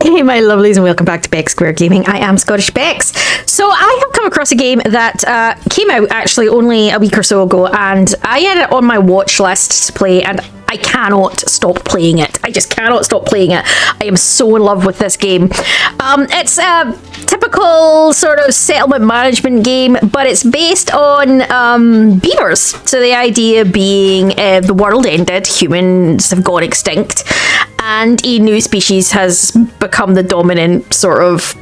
Hey my lovelies and welcome back to Bex Square Gaming. I am Scottish Bex. So I have come across a game that came out actually only a week or so ago, and I had it on my watch list to play, and I cannot stop playing it. I just cannot stop playing it. I am so in love with this game. It's a typical sort of settlement management game, but it's based on beavers. So the idea being the world ended, humans have gone extinct, and a new species has become the dominant sort of,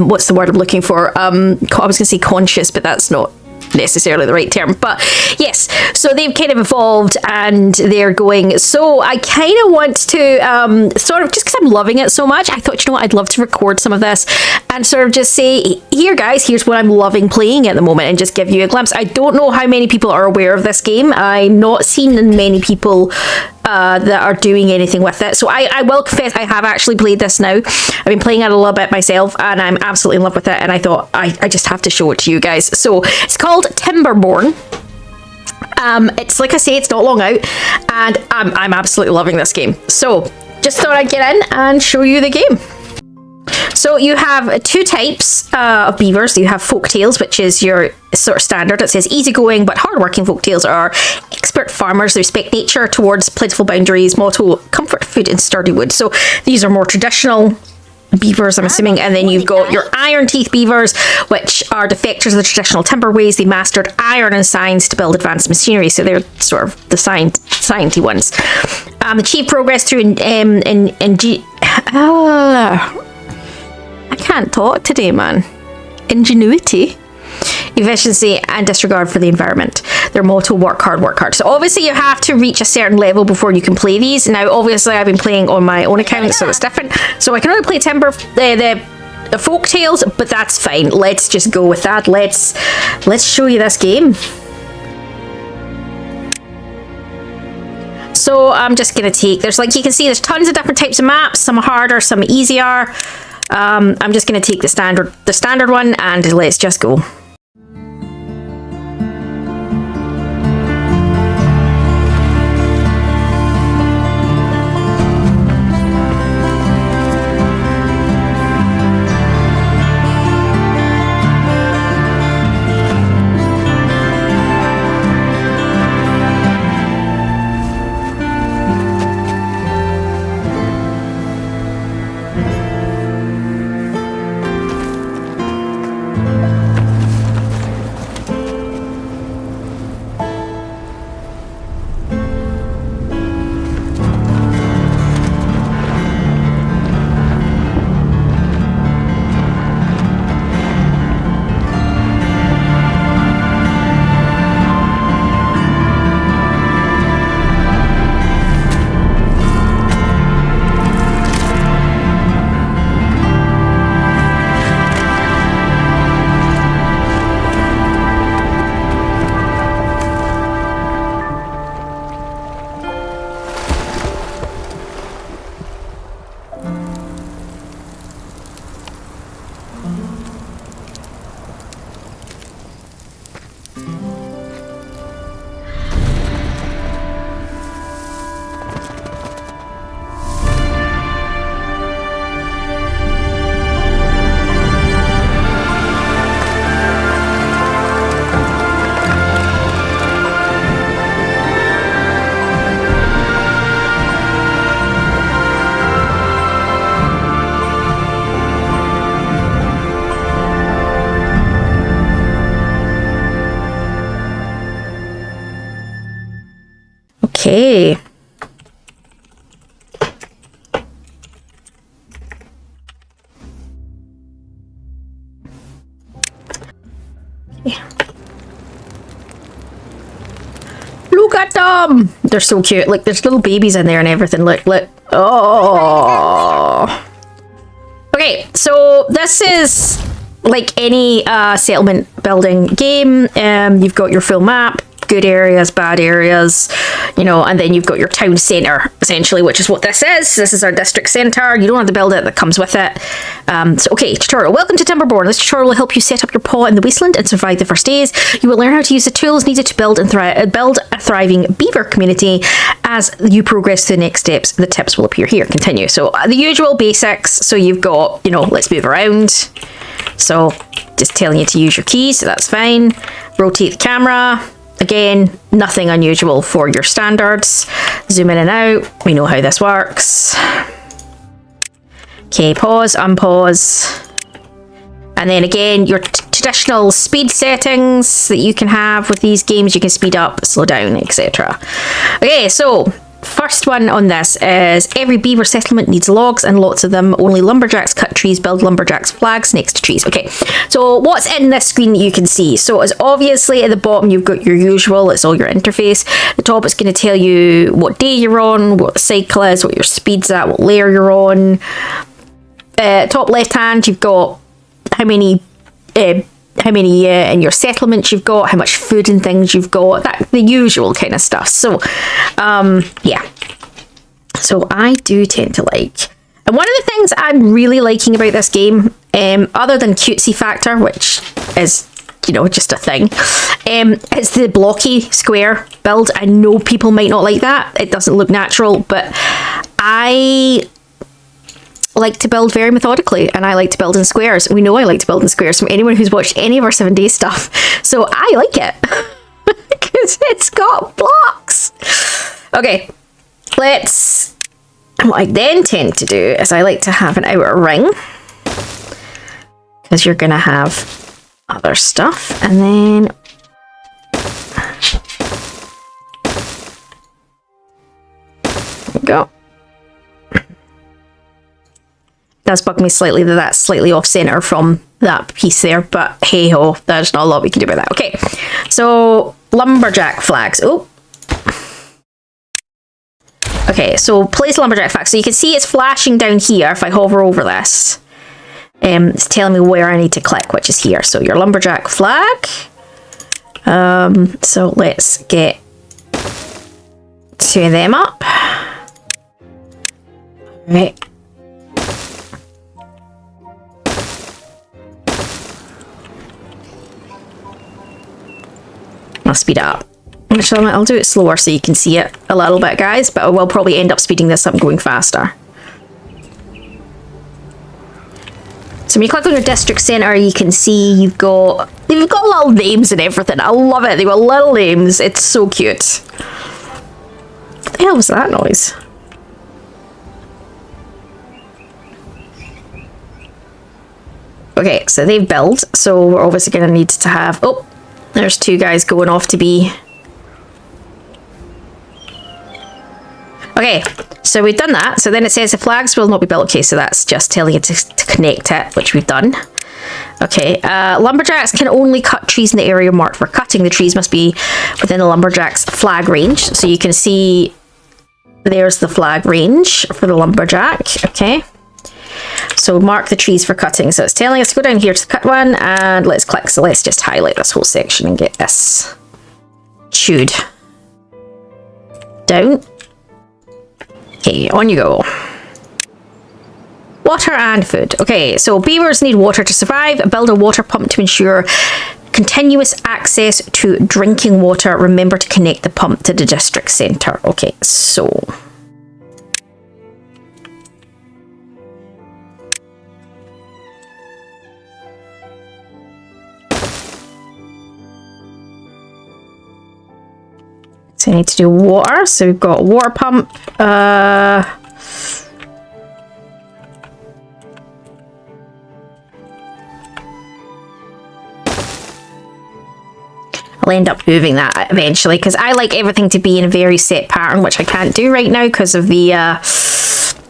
what's the word I'm looking for? I was going to say conscious, but that's not necessarily the right term. But yes, so they've kind of evolved and they're going. So I kind of want to sort of, just because I'm loving it so much, I thought, you know what, I'd love to record some of this and sort of just say, here guys, here's what I'm loving playing at the moment, and just give you a glimpse. I don't know how many people are aware of this game. I'm not seeing many people that are doing anything with it. So I will confess, I have actually played this now. I've been playing it a little bit myself, and I'm absolutely in love with it, and I thought I just have to show it to you guys. So it's called Timberborn. It's like I say, it's not long out, and I'm absolutely loving this game. So just thought I'd get in and show you the game. So you have two types of beavers. You have folktails, which is your sort of standard. It says easygoing but hardworking folktails are expert farmers. They respect nature towards plentiful boundaries, motto comfort, food and sturdy wood. So these are more traditional beavers, I'm assuming. And then you've got your iron teeth beavers, which are defectors of the traditional timber ways. They mastered iron and science to build advanced machinery. So they're sort of the sciencey ones. Achieve progress through I can't talk today, man. Ingenuity, efficiency, and disregard for the environment. Their motto: work hard, work hard. So obviously you have to reach a certain level before you can play these. Now, obviously, I've been playing on my own account, so it's different. So I can only play the folktales, but that's fine. Let's just go with that. Let's show you this game. So I'm just gonna take. There's, like you can see, there's tons of different types of maps. Some are harder, some easier. I'm just going to take the standard one, and let's just go. Okay. Look at them! They're so cute. Like, there's little babies in there and everything. Look. Oh. Okay, so this is like any settlement building game. You've got your full map. good areas, bad areas, you know, and then you've got your town centre, essentially, which is what this is. This is our district centre. You don't have to build it, that comes with it. Okay, tutorial. Welcome to Timberborn. This tutorial will help you set up your paw in the wasteland and survive the first days. You will learn how to use the tools needed to build a thriving beaver community. As you progress through the next steps, the tips will appear here. Continue. So the usual basics. So you've got, you know, let's move around. So just telling you to use your keys, so that's fine. Rotate the camera. Again, nothing unusual for your standards. Zoom in and out. We know how this works. Okay, pause, unpause. And then again, your traditional speed settings that you can have with these games. You can speed up, slow down, etc. Okay, so first one on this is every beaver settlement needs logs and lots of them. Only lumberjacks cut trees, build lumberjacks flags next to trees. Okay, so what's in this screen that you can see? So it's obviously at the bottom you've got your usual, it's all your interface. The top is going to tell you what day you're on, what the cycle is, what your speed's at, what layer you're on. Top left hand you've got how many in your settlements you've got, how much food and things you've got, that the usual kind of stuff. So yeah, so I do tend to like, and one of the things I'm really liking about this game, other than cutesy factor, which is, you know, just a thing, it's the blocky square build. I know people might not like that, it doesn't look natural, but I like to build very methodically, and I like to build in squares. We know I like to build in squares from anyone who's watched any of our 7 day stuff, so I like it because it's got blocks. Okay, what I then tend to do is I like to have an outer ring, because you're gonna have other stuff, and then there we go. Does bug me slightly that that's slightly off center from that piece there, but hey ho, there's not a lot we can do about that. Okay, so lumberjack flags. Oh, okay, so place lumberjack flags. So you can see it's flashing down here. If I hover over this, it's telling me where I need to click, which is here. So your lumberjack flag. So let's get two of them up. All right. I'll speed it up. Actually, I'll do it slower so you can see it a little bit, guys, but I will probably end up speeding this up and going faster. So when you click on your district centre, you can see you've got little names and everything. I love it. They've got little names. It's so cute. What the hell was that noise? Okay, so they've built, so we're obviously going to need to have... Oh, there's two guys going off to be... Okay, so we've done that. So then it says the flags will not be built. Okay, so that's just telling you to connect it, which we've done. Okay, lumberjacks can only cut trees in the area marked for cutting. The trees must be within the lumberjack's flag range. So you can see there's the flag range for the lumberjack. Okay. So mark the trees for cutting. So it's telling us to go down here to cut one, and let's click. So let's just highlight this whole section and get this chewed down. Okay, on you go. Water and food. Okay, so beavers need water to survive. Build a water pump to ensure continuous access to drinking water. Remember to connect the pump to the district centre. Okay, so... So I need to do water. So we've got a water pump. I'll end up moving that eventually because I like everything to be in a very set pattern, which I can't do right now because of the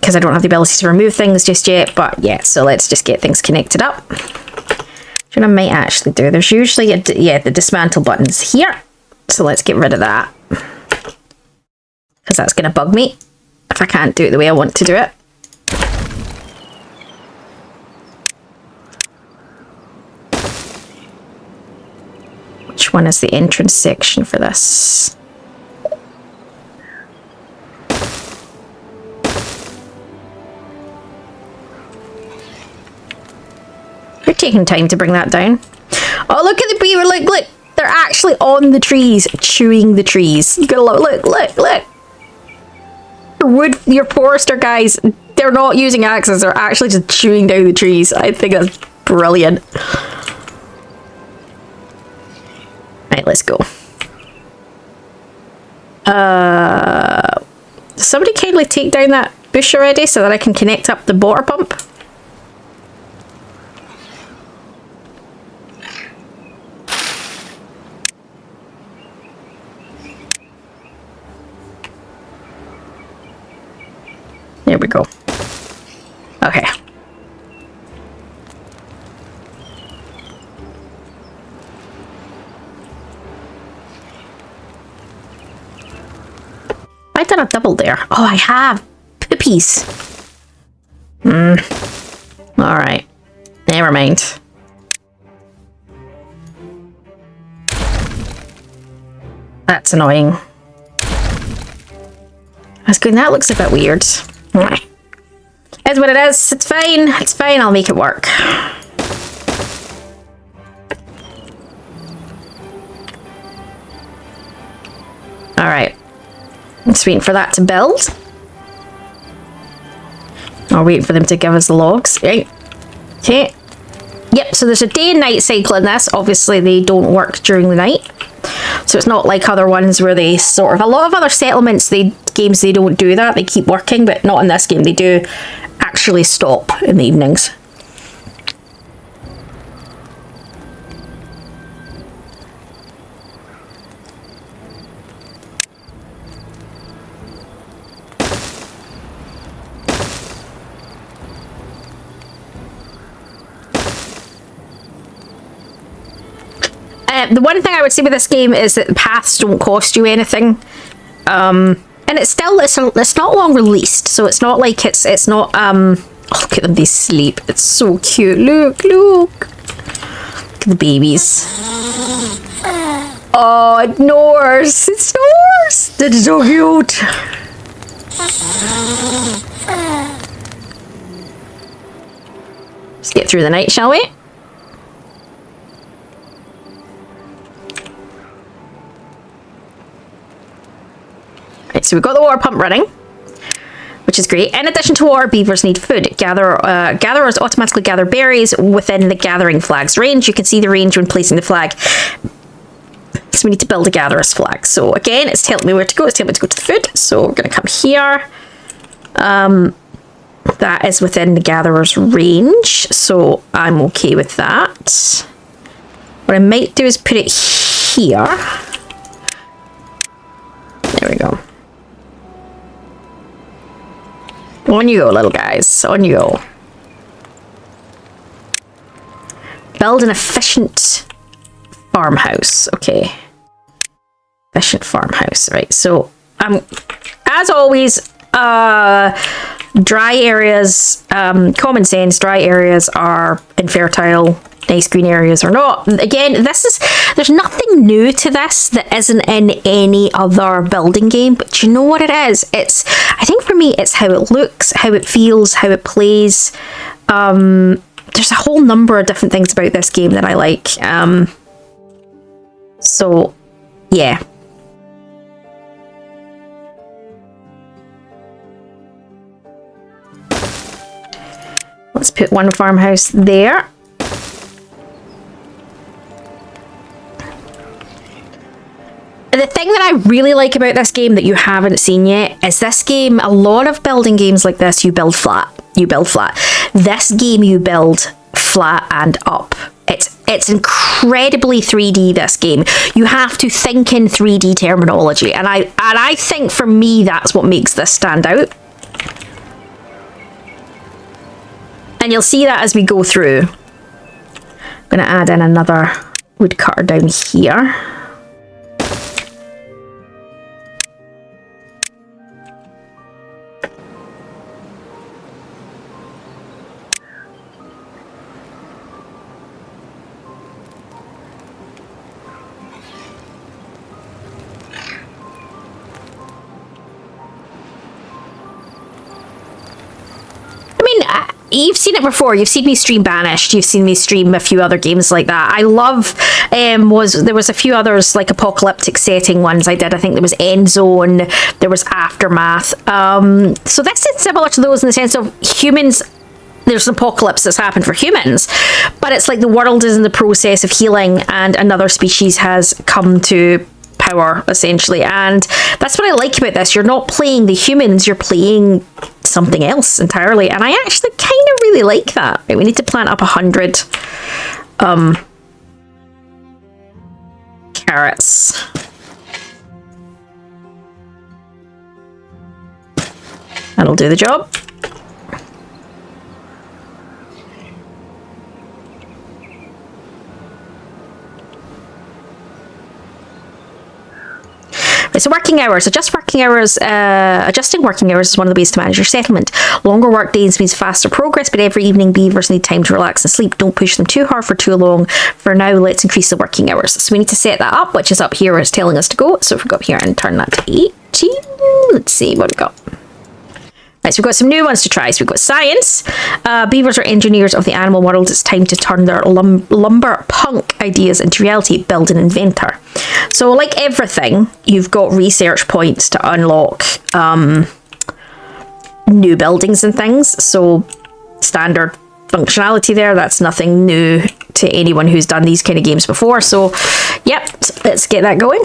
because I don't have the ability to remove things just yet. But yeah, so let's just get things connected up. Which I might actually do. There's usually the dismantle buttons here. So let's get rid of that. Because that's going to bug me if I can't do it the way I want to do it. Which Which one is the entrance section for this? You're taking time to bring that down. Oh, look at the beaver, look, look. They're actually on the trees, chewing the trees. You gotta look, look, look. Your forester guys, they're not using axes, they're actually just chewing down the trees. I think that's brilliant. Right, let's go. Somebody kindly take down that bush already so that I can connect up the water pump. There we go. Okay. I done a double there. Oh, I have poopies. Alright. Never mind. That's annoying. I was going, that looks a bit weird. It's what it is. It's fine. It's fine. I'll make it work. Alright. Just waiting for that to build. Or waiting for them to give us the logs. Right. Okay. Yep, so there's a day and night cycle in this. Obviously, they don't work during the night. So it's not like other ones where they sort of... A lot of other settlements, games, they don't do that. They keep working, but not in this game. They do actually stop in the evenings. The one thing I would say with this game is that the paths don't cost you anything. And it's not long released, so it's not like it's not oh, look at them, they sleep. It's so cute. Look, look. Look at the babies. Oh, it snores. It snores. That's so cute. Let's get through the night, shall we? Right, so we've got the water pump running, which is great. In addition to water, beavers need food. Gatherers automatically gather berries within the gathering flag's range. You can see the range when placing the flag. So we need to build a gatherer's flag. So again, it's telling me where to go. It's telling me to go to the food. So we're going to come here. That is within the gatherer's range. So I'm okay with that. What I might do is put it here. There we go. On you go, little guys. On you go. Build an efficient farmhouse. Okay. Efficient farmhouse. Right. So, as always, dry areas, common sense, dry areas are infertile. Nice green areas are not. Again, there's nothing new to this that isn't in any other building game, but you know what it is? I think for me, it's how it looks, how it feels, how it plays. There's a whole number of different things about this game that I like. So, yeah. Let's put one farmhouse there. The thing that I really like about this game that you haven't seen yet is this game, a lot of building games like this, you build flat. You build flat. This game, you build flat and up. It's incredibly 3D, this game. You have to think in 3D terminology. And I think for me, that's what makes this stand out. And you'll see that as we go through. I'm going to add in another woodcutter down here. you've seen it before. You've seen me stream Banished. You've seen me stream a few other games like that. I love, there was a few others, like apocalyptic setting ones I did. I think there was End Zone, there was Aftermath. So this is similar to those in the sense of humans. There's an apocalypse that's happened for humans, but it's like the world is in the process of healing and another species has come to power, essentially. And that's what I like about this. You're not playing the humans, you're playing something else entirely. And I actually kind of really like that. Right, we need to plant up 100 carrots. That'll do the job. So working hours. Adjusting working hours is one of the ways to manage your settlement. Longer work days means faster progress, but every evening beavers need time to relax and sleep. Don't push them too hard for too long. For now, let's increase the working hours. So we need to set that up, which is up here where it's telling us to go. So if we go up here and turn that to 18, let's see what we got. Right, so we've got some new ones to try. So we've got science. Beavers are engineers of the animal world. It's time to turn their lumber punk ideas into reality. Build an inventor. So like everything, you've got research points to unlock new buildings and things. So standard functionality there. That's nothing new to anyone who's done these kind of games before. So yep, let's get that going.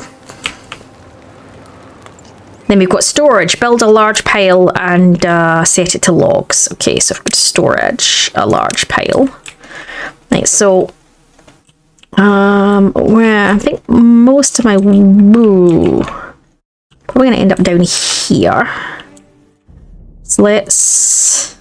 Then we've got storage. Build a large pile and set it to logs. Okay, so storage, a large pile. Right, so where I think most of my probably going to end up down here. So let's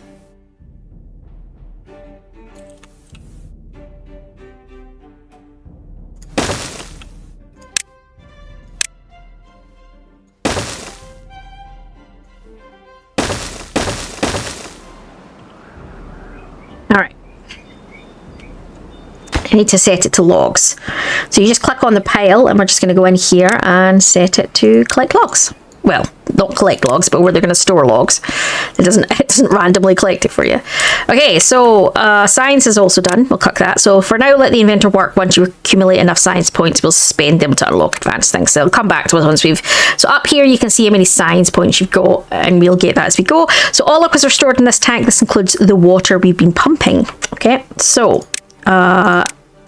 I need to set it to logs. So you just click on the pile and we're just going to go in here and set it to collect logs. Well, not collect logs, but where they're going to store logs. It doesn't randomly collect it for you. Okay, so science is also done. We'll click that. So for now, let the inventor work. Once you accumulate enough science points, we'll spend them to unlock advanced things. So it'll come back to us once we've... So up here, you can see how many science points you've got, and we'll get that as we go. So all liquids are stored in this tank. This includes the water we've been pumping. Okay, so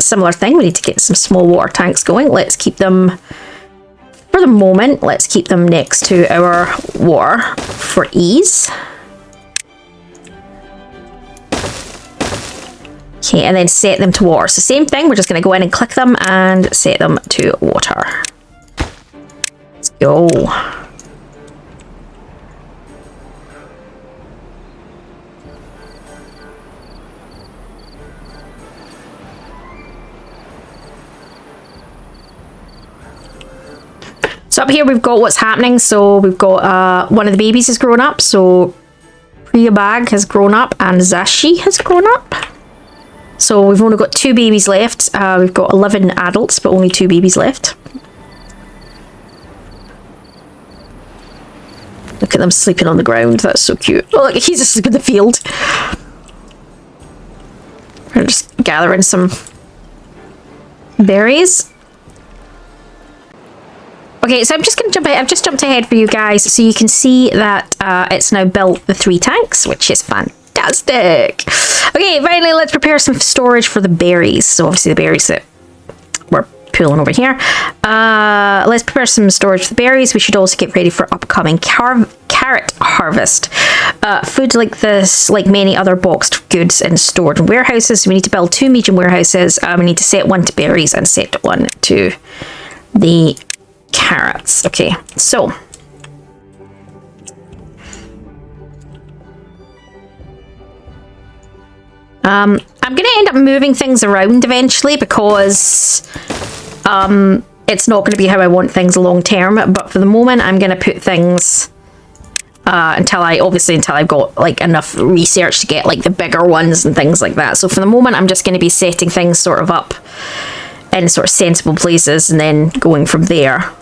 similar thing. We need to get some small water tanks going. Let's keep them... For the moment, let's keep them next to our water for ease. Okay, and then set them to water. So same thing, we're just going to go in and click them and set them to water. Let's go. So up here we've got what's happening. So we've got one of the babies has grown up. So Priya has grown up and Zashi has grown up. So we've only got 2 babies left. We've got 11 adults, but only 2 babies left. Look at them sleeping on the ground. That's so cute. Oh, look, he's asleep in the field. We're just gathering some berries. Okay, so I'm just going to jump ahead. I've just jumped ahead for you guys so you can see that it's now built the 3 tanks, which is fantastic. Okay, finally, let's prepare some storage for the berries. So obviously the berries that we're pulling over here. Let's prepare some storage for the berries. We should also get ready for upcoming carrot harvest. Food like this, like many other boxed goods and stored in warehouses. We need to build 2 medium warehouses. We need to set one to berries and set one to the carrots. Okay, so I'm gonna end up moving things around eventually because it's not going to be how I want things long term, but for the moment I'm going to put things until I've got like enough research to get like the bigger ones and things like that. So for the moment I'm just going to be setting things sort of up in sort of sensible places and then going from there.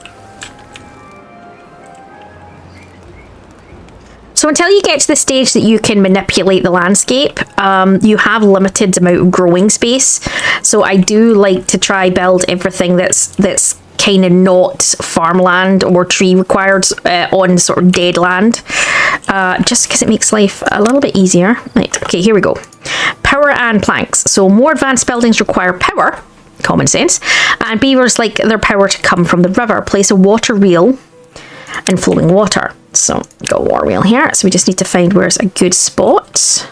So So until you get to the stage that you can manipulate the landscape, you have limited amount of growing space. So I do like to try build everything that's kind of not farmland or tree required on sort of dead land, just because it makes life a little bit easier. Right, okay, here we go. Power and planks. So more advanced buildings require power, common sense, and beavers like their power to come from the river. Place a water wheel and flowing water. So got a water wheel here, so we just need to find where's a good spot.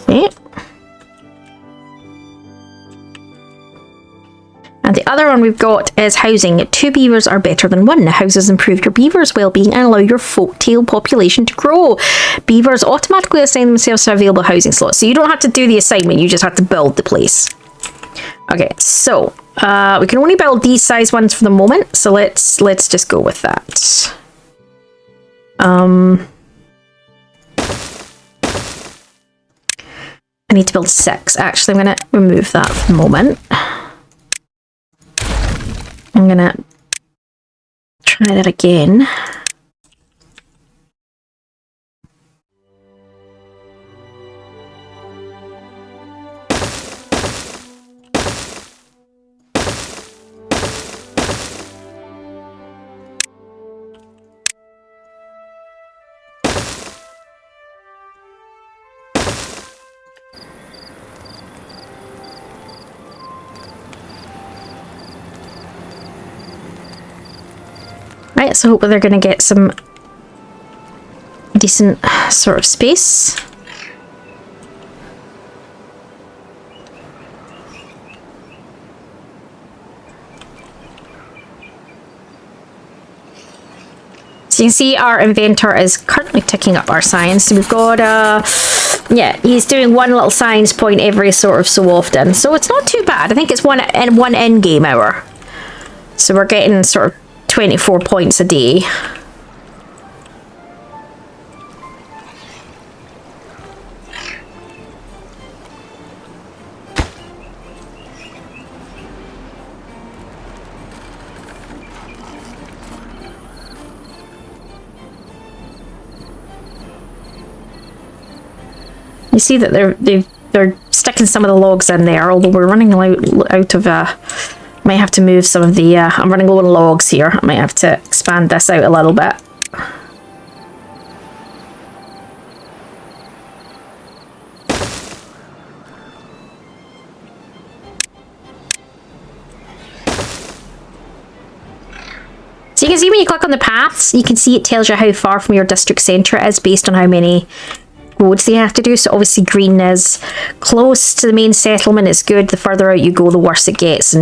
Okay. And the other one we've got is housing. 2 beavers are better than 1. Houses improve your beavers' well-being and allow your folktail population to grow. Beavers automatically assign themselves to available housing slots. So you don't have to do the assignment, you just have to build the place. Okay, so we can only build these size ones for the moment, so let's just go with that. I need to build 6. Actually, I'm going to remove that for the moment. I'm going to try that again. Right, so hopefully they're going to get some decent sort of space. So you can see our inventor is currently ticking up our science. So we've got, yeah, he's doing one little science point every sort of so often. So it's not too bad. I think it's one end game hour. So we're getting sort of 24 points a day. You see that they're sticking some of the logs in there, although we're running out of might have to move some of the I'm running low on logs here. I might have to expand this out a little bit. So you can see when you click on the paths, you can see it tells you how far from your district centre it is based on how many roads they have to do. So obviously green is close to the main settlement, it's good. The further out you go, the worse it gets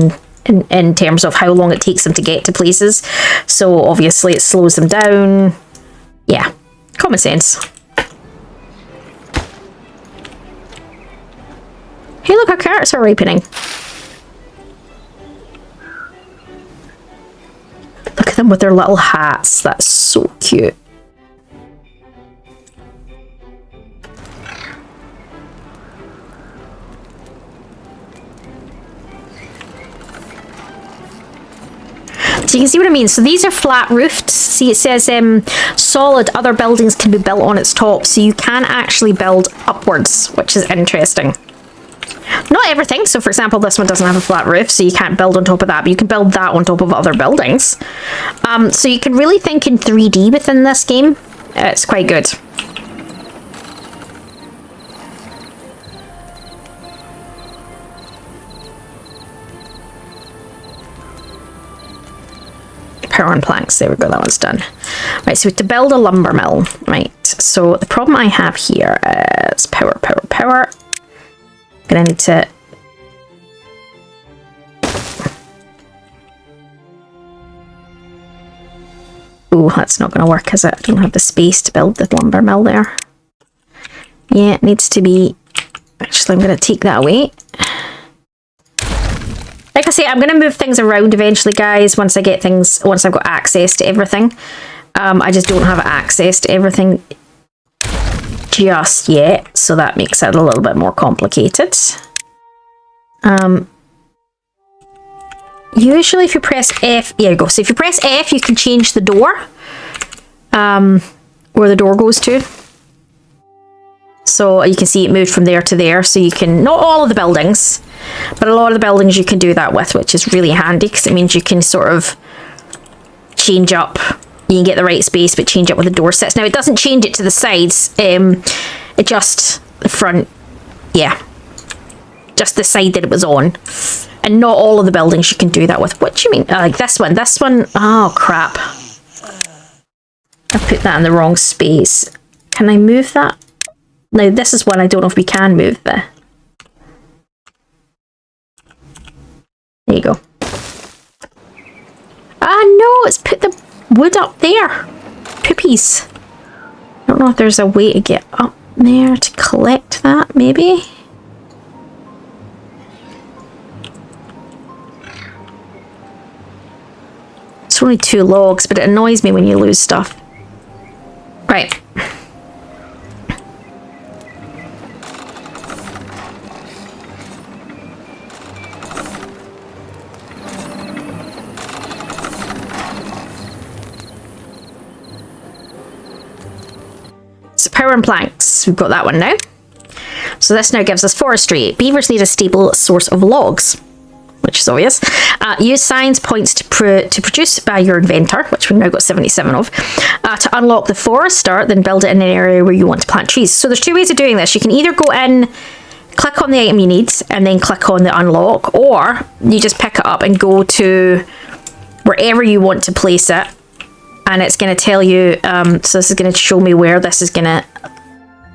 in terms of how long it takes them to get to places. So obviously it slows them down. Yeah, common sense. Hey, look, our carrots are ripening. Look at them with their little hats. That's so cute. So you can see what I mean. So these are flat roofed. See, it says solid, other buildings can be built on its top. So you can actually build upwards, which is interesting. Not everything. So for example, this one doesn't have a flat roof, so you can't build on top of that, but you can build that on top of other buildings. So you can really think in 3D within this game. It's quite good. Power and planks, there we go, that one's done. Right, so to build a lumber mill, right, so the problem I have here is power. I'm gonna need to oh, that's not gonna work, is it? I don't have the space to build the lumber mill there. Yeah, it needs to be, actually I'm gonna take that away. Like I say, I'm going to move things around eventually, guys, once I've got access to everything. I just don't have access to everything just yet, so that makes it a little bit more complicated. Usually if you press F, here you go. So if you press F, you can change the door, where the door goes to. So you can see it moved from there to there. So you can, not all of the buildings, but a lot of the buildings you can do that with, which is really handy because it means you can sort of change up. You can get the right space, but change up where the door sits. Now it doesn't change it to the sides. It just the front, yeah, just the side that it was on. And not all of the buildings you can do that with. What do you mean? Like this one. This one. Oh crap! I put that in the wrong space. Can I move that? Now this is one I don't know if we can move there. There you go. Ah no, it's put the wood up there. Poopies. I don't know if there's a way to get up there to collect that, maybe? It's only 2 logs, but it annoys me when you lose stuff. Right. So power and planks, we've got that one now. So this now gives us forestry. Beavers need a stable source of logs, which is obvious. Use signs, points to produce by your inventor, which we've now got 77 of. To unlock the forester, then build it in an area where you want to plant trees. So there's 2 ways of doing this. You can either go in, click on the item you need, and then click on the unlock, or you just pick it up and go to wherever you want to place it. And it's going to tell you, so this is going to show me where this is going to,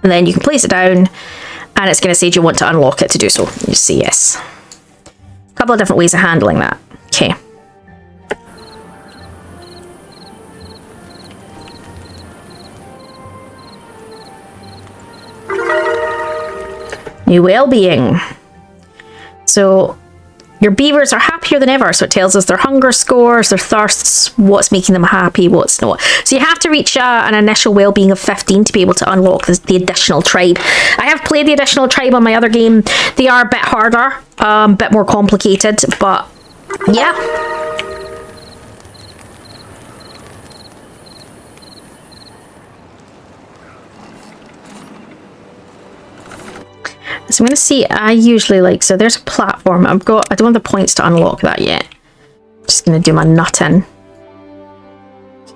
and then you can place it down, and it's going to say, do you want to unlock it to do so? You just say yes. A couple of different ways of handling that. Okay. New well-being. So your beavers are happier than ever, so it tells us their hunger scores, their thirsts, what's making them happy, what's not. So you have to reach an initial well-being of 15 to be able to unlock the additional tribe. I have played the additional tribe on my other game. They are a bit harder, a bit more complicated, but yeah. So I'm going to see, I usually like, so there's a platform. I don't have the points to unlock that yet. Just going to do my nutting.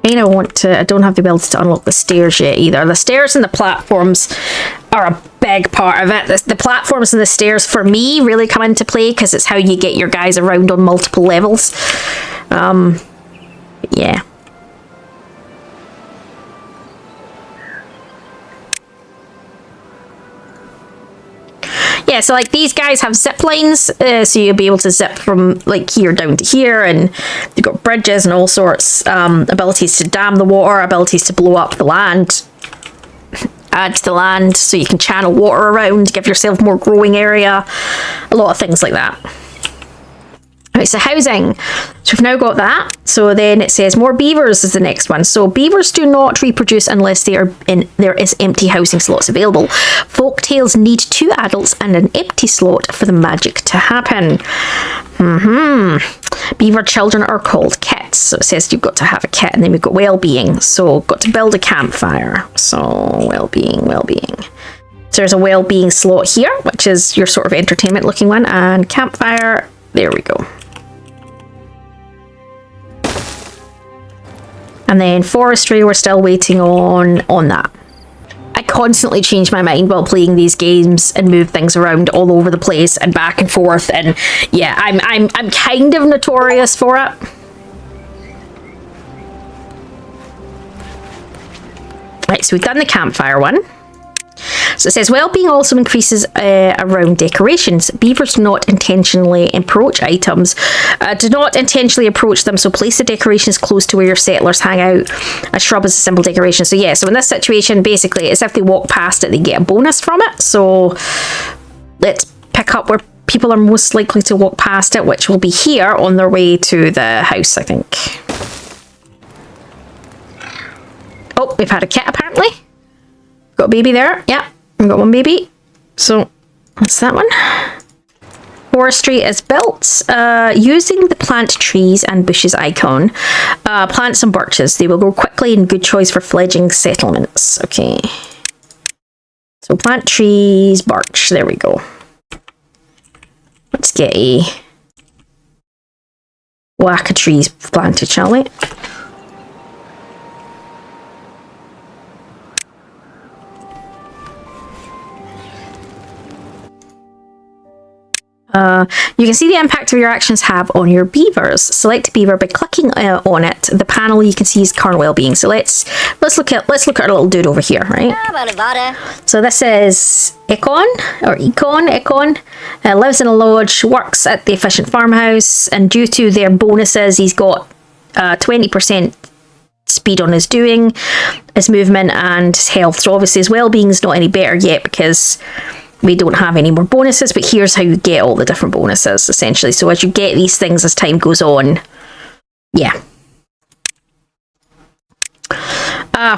I don't have the ability to unlock the stairs yet either. The stairs and the platforms are a big part of it. The platforms and the stairs for me really come into play because it's how you get your guys around on multiple levels. Yeah. Yeah, so like these guys have zip lines, so you'll be able to zip from like here down to here, and you've got bridges and all sorts, abilities to dam the water, abilities to blow up the land, add to the land so you can channel water around, give yourself more growing area, a lot of things like that. Right, so housing. So we've now got that. So then it says more beavers is the next one. So beavers do not reproduce unless there is empty housing slots available. Folktales need 2 adults and an empty slot for the magic to happen. Beaver children are called kits. So it says you've got to have a kit, and then we've got well-being. So got to build a campfire. So well-being. So there's a well-being slot here, which is your sort of entertainment looking one, and campfire. There we go. And then forestry, we're still waiting on that. I constantly change my mind while playing these games and move things around all over the place and back and forth, and yeah, I'm kind of notorious for it. Right, so we've done the campfire one. So it says, well-being also increases around decorations. Beavers do not intentionally approach items. Do not intentionally approach them, so place the decorations close to where your settlers hang out. A shrub is a simple decoration. So yeah, so in this situation, basically, it's if they walk past it, they get a bonus from it. So let's pick up where people are most likely to walk past it, which will be here on their way to the house, I think. Oh, we've had a kit apparently. Got a baby there. Yeah, we've got one baby. So that's that one. Forestry is built using the plant trees and bushes icon. Plant some birches. They will grow quickly and good choice for fledgling settlements. Okay. So plant trees, birch. There we go. Let's get a whack of trees planted, shall we? You can see the impact of your actions have on your beavers. Select a beaver by clicking on it. The panel you can see is current well-being. So let's look at our little dude over here, right? So this is Econ. Lives in a lodge, works at the efficient farmhouse, and due to their bonuses, he's got 20% speed on his doing, his movement, and his health. So obviously his well-being's not any better yet because we don't have any more bonuses, but here's how you get all the different bonuses, essentially. So as you get these things as time goes on, yeah.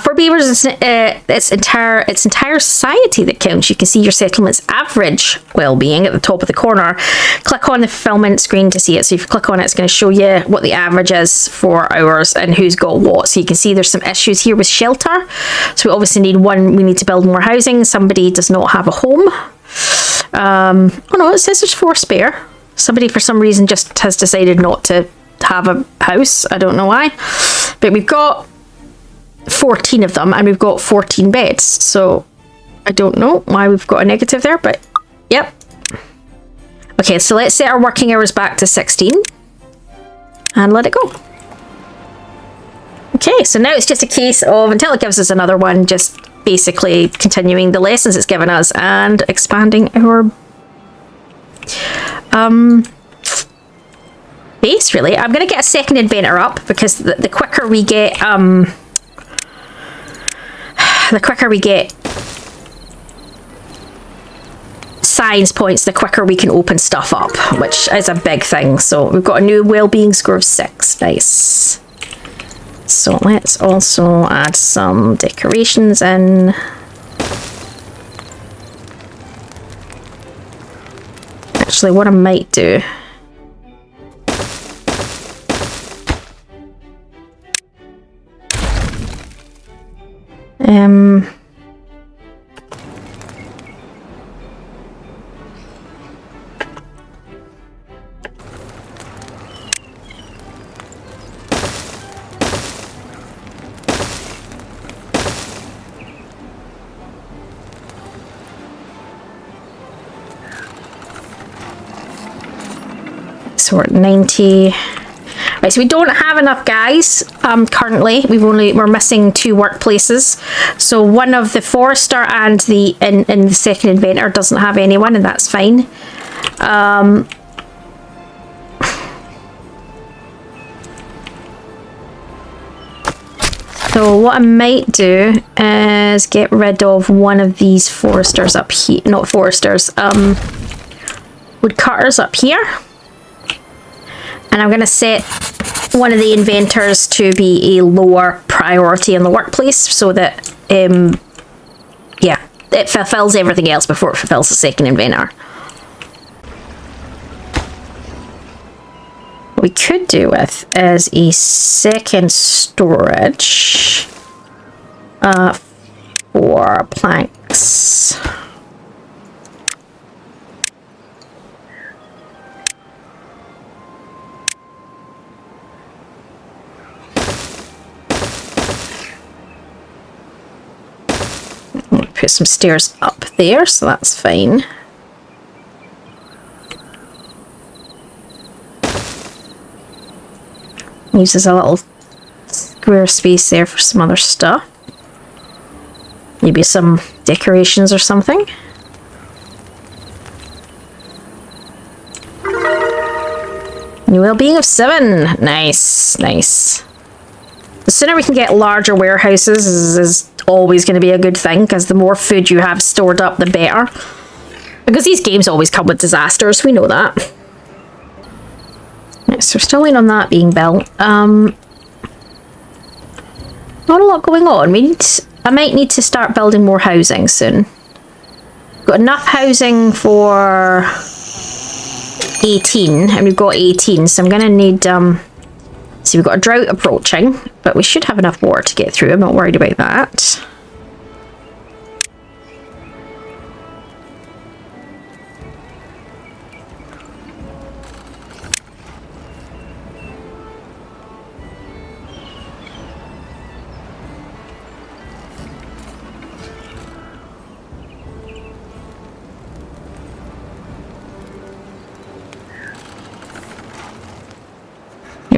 For beavers, it's entire society that counts. You can see your settlement's average well-being at the top of the corner. Click on the fulfillment screen to see it. So if you click on it, it's going to show you what the average is for ours and who's got what. So you can see there's some issues here with shelter. So we obviously need we need to build more housing. Somebody does not have a home. Oh no, it says there's 4 spare. Somebody for some reason just has decided not to have a house. I don't know why. But we've got 14 of them and we've got 14 beds. So I don't know why we've got a negative there, but yep. Okay, so let's set our working hours back to 16 and let it go. Okay, so now it's just a case of, until it gives us another one, just basically continuing the lessons it's given us and expanding our base, really. I'm going to get a second inventor up because the quicker we get science points, the quicker we can open stuff up, which is a big thing. So we've got a new well-being score of 6. Nice. So let's also add some decorations in. Actually, what I might do, so we're at 90. Right, so we don't have enough guys currently. We're missing 2 workplaces. So one of the forester and the the second inventor doesn't have anyone, and that's fine. So what I might do is get rid of one of these foresters up here, not foresters, woodcutters up here. And I'm going to set one of the inventors to be a lower priority in the workplace so that, yeah, it fulfills everything else before it fulfills the second inventor. What we could do with is a second storage for planks. Put some stairs up there, so that's fine. Uses a little square space there for some other stuff. Maybe some decorations or something. New well-being of 7. Nice, nice. The sooner we can get larger warehouses is always going to be a good thing, because the more food you have stored up, the better. Because these games always come with disasters, we know that. Right, so we're still waiting on that being built. Not a lot going on. I might need to start building more housing soon. Got enough housing for 18, and we've got 18, so I'm gonna need see, we've got a drought approaching, but we should have enough water to get through. I'm not worried about that.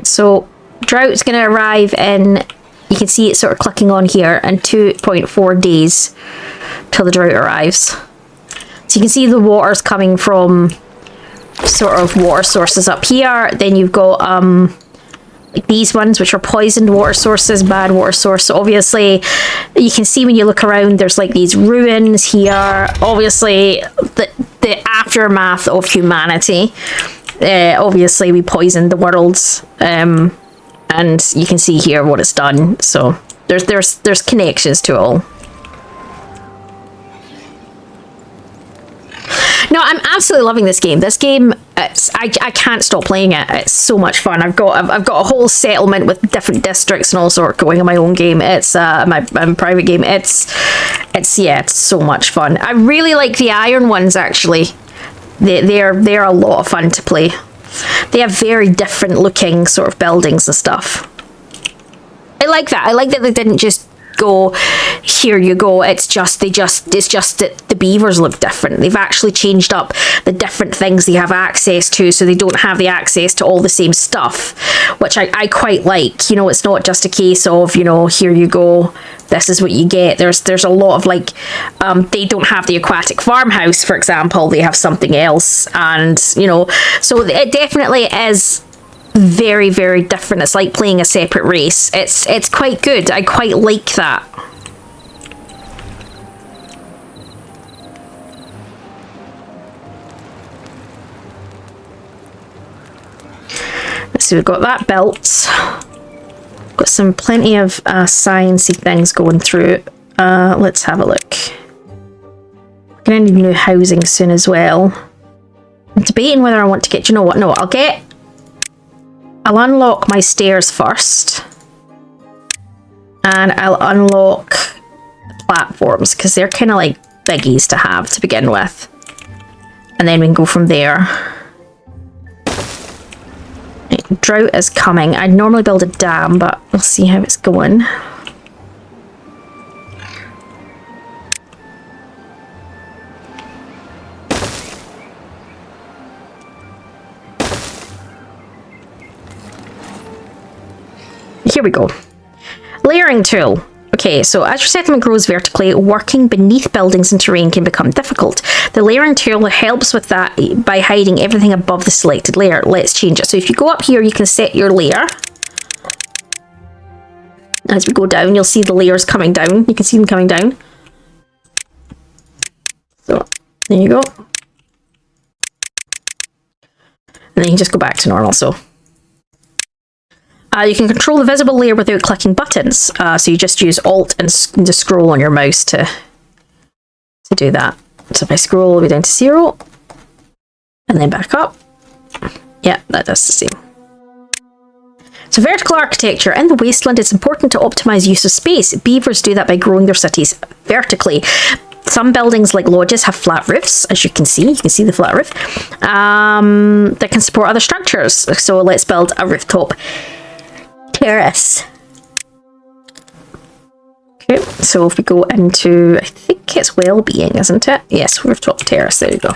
So drought's going to arrive in, you can see it sort of clicking on here, in 2.4 days till the drought arrives. So you can see the water's coming from sort of water sources up here. Then you've got like these ones, which are poisoned water sources, bad water source. So obviously you can see when you look around, there's like these ruins here. Obviously the aftermath of humanity. Obviously we poisoned the world, and you can see here what it's done. So there's connections to it all. No, I'm absolutely loving this game. This game, I can't stop playing it. It's so much fun. I've got a whole settlement with different districts and all sorts going in my own game. It's my private game. It's yeah, it's so much fun. I really like the iron ones actually. They're a lot of fun to play. They have very different looking sort of buildings and stuff. I like that. I like that they didn't just go, here you go. It's just that the beavers look different. They've actually changed up the different things they have access to, so they don't have the access to all the same stuff, which I quite like. You know, it's not just a case of, you know, here you go, this is what you get. There's a lot of like, they don't have the aquatic farmhouse, for example. They have something else, and you know, so it definitely is very, very different. It's like playing a separate race. It's quite good. I quite like that. So we've got that built. Got some plenty of sciencey things going through. Let's have a look. We're gonna need new housing soon as well. I'm debating whether I want to get, you know what, no, I'll unlock my stairs first, and I'll unlock the platforms, because they're kind of like biggies to have to begin with, and then we can go from there. Right, drought is coming. I'd normally build a dam, but we'll see how it's going. Here we go. Layering tool. Okay, so as your settlement grows vertically, working beneath buildings and terrain can become difficult. The layering tool helps with that by hiding everything above the selected layer. Let's change it. So if you go up here, you can set your layer. As we go down, you'll see the layers coming down. You can see them coming down. So there you go. And then you can just go back to normal. So you can control the visible layer without clicking buttons. So you just use Alt and just scroll on your mouse to do that. So if I scroll all the way down to 0, and then back up, yeah, that does the same. So vertical architecture. In the wasteland, it's important to optimize use of space. Beavers do that by growing their cities vertically. Some buildings, like lodges, have flat roofs, as you can see. You can see the flat roof. That can support other structures. So let's build a rooftop terrace. Okay, so if we go into, I think it's well-being, isn't it? Yes, rooftop terrace, there you go.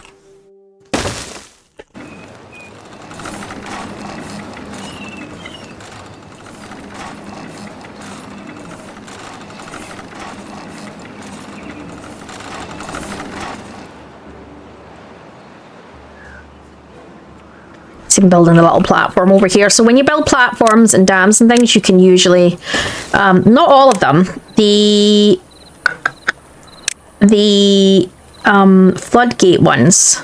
So I'm building a little platform over here. So when you build platforms and dams and things, you can usually, not all of them, the floodgate ones,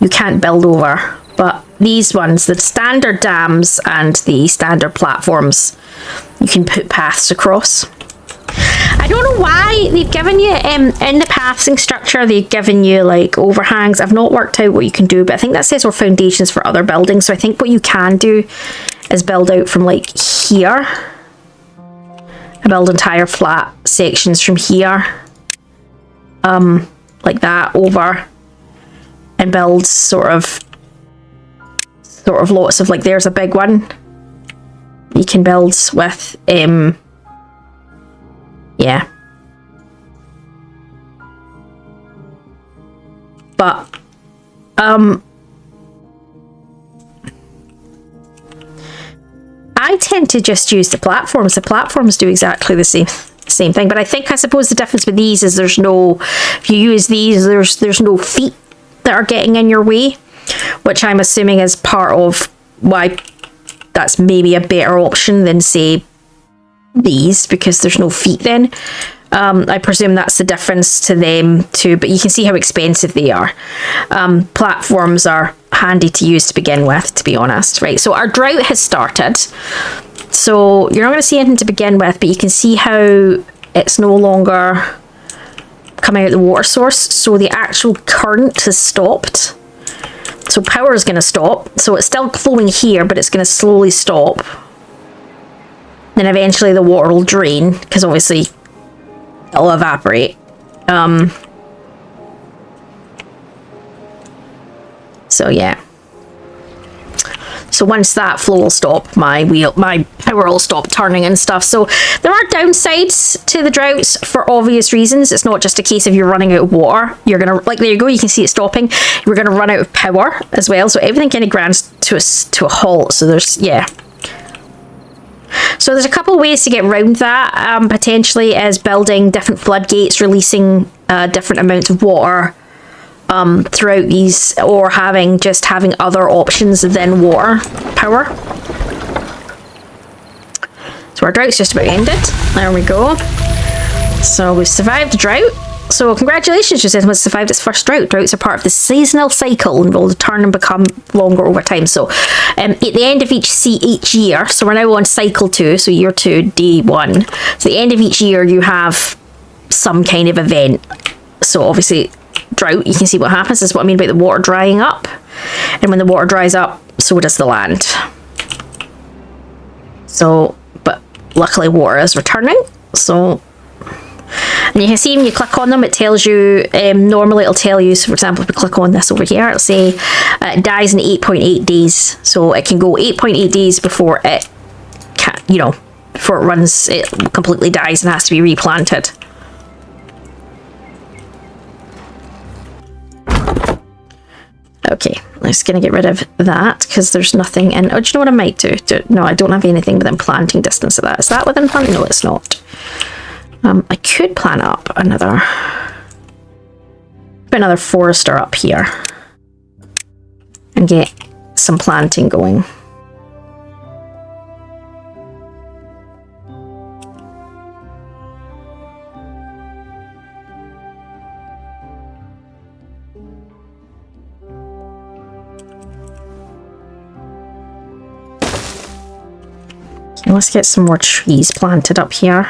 you can't build over. But these ones, the standard dams and the standard platforms, you can put paths across. I don't know why they've given you, in the pathing structure, they've given you like overhangs. I've not worked out what you can do, but I think that says or foundations for other buildings. So I think what you can do is build out from like here. I build entire flat sections from here. Like that over. And build sort of lots of, like, there's a big one. You can build with, yeah. But, I tend to just use the platforms. The platforms do exactly the same thing. But I suppose the difference with these is there's no, if you use these, there's no feet that are getting in your way, which I'm assuming is part of why that's maybe a better option than, say, these, because there's no feet then. I presume that's the difference to them too, but you can see how expensive they are. Platforms are handy to use to begin with, to be honest. Right, so our drought has started. So you're not going to see anything to begin with, but you can see how it's no longer coming out the water source. So the actual current has stopped. So power is going to stop. So it's still flowing here, but it's going to slowly stop. Then eventually the water will drain, because obviously it'll evaporate. So yeah. So once that flow will stop, my power will stop turning and stuff. So there are downsides to the droughts for obvious reasons. It's not just a case of you're running out of water. You're gonna, like, there you go, you can see it stopping. You're gonna run out of power as well. So everything kind of grinds to a halt. So there's, yeah. So there's a couple of ways to get around that. Potentially is building different floodgates, releasing different amounts of water throughout these, or having other options than water power. So our drought's just about ended. There we go. So we've survived the drought. So congratulations, your has survived its first drought. Droughts are part of the seasonal cycle and will return and become longer over time. So at the end of each year, so we're now on cycle 2, so year 2, day 1. So at the end of each year, you have some kind of event. So obviously, drought, you can see what happens. This is what I mean about the water drying up. And when the water dries up, so does the land. So, but luckily water is returning. So, and you can see when you click on them, it tells you, normally it'll tell you, so for example, if we click on this over here, it'll say it dies in 8.8 days. So it can go 8.8 days before it before it completely dies and has to be replanted. Okay, I'm just going to get rid of that because there's nothing in. Oh, do you know what I might do? No, I don't have anything within planting distance of that. Is that within planting? No, it's not. I could plant up another forester up here and get some planting going. Okay, let's get some more trees planted up here.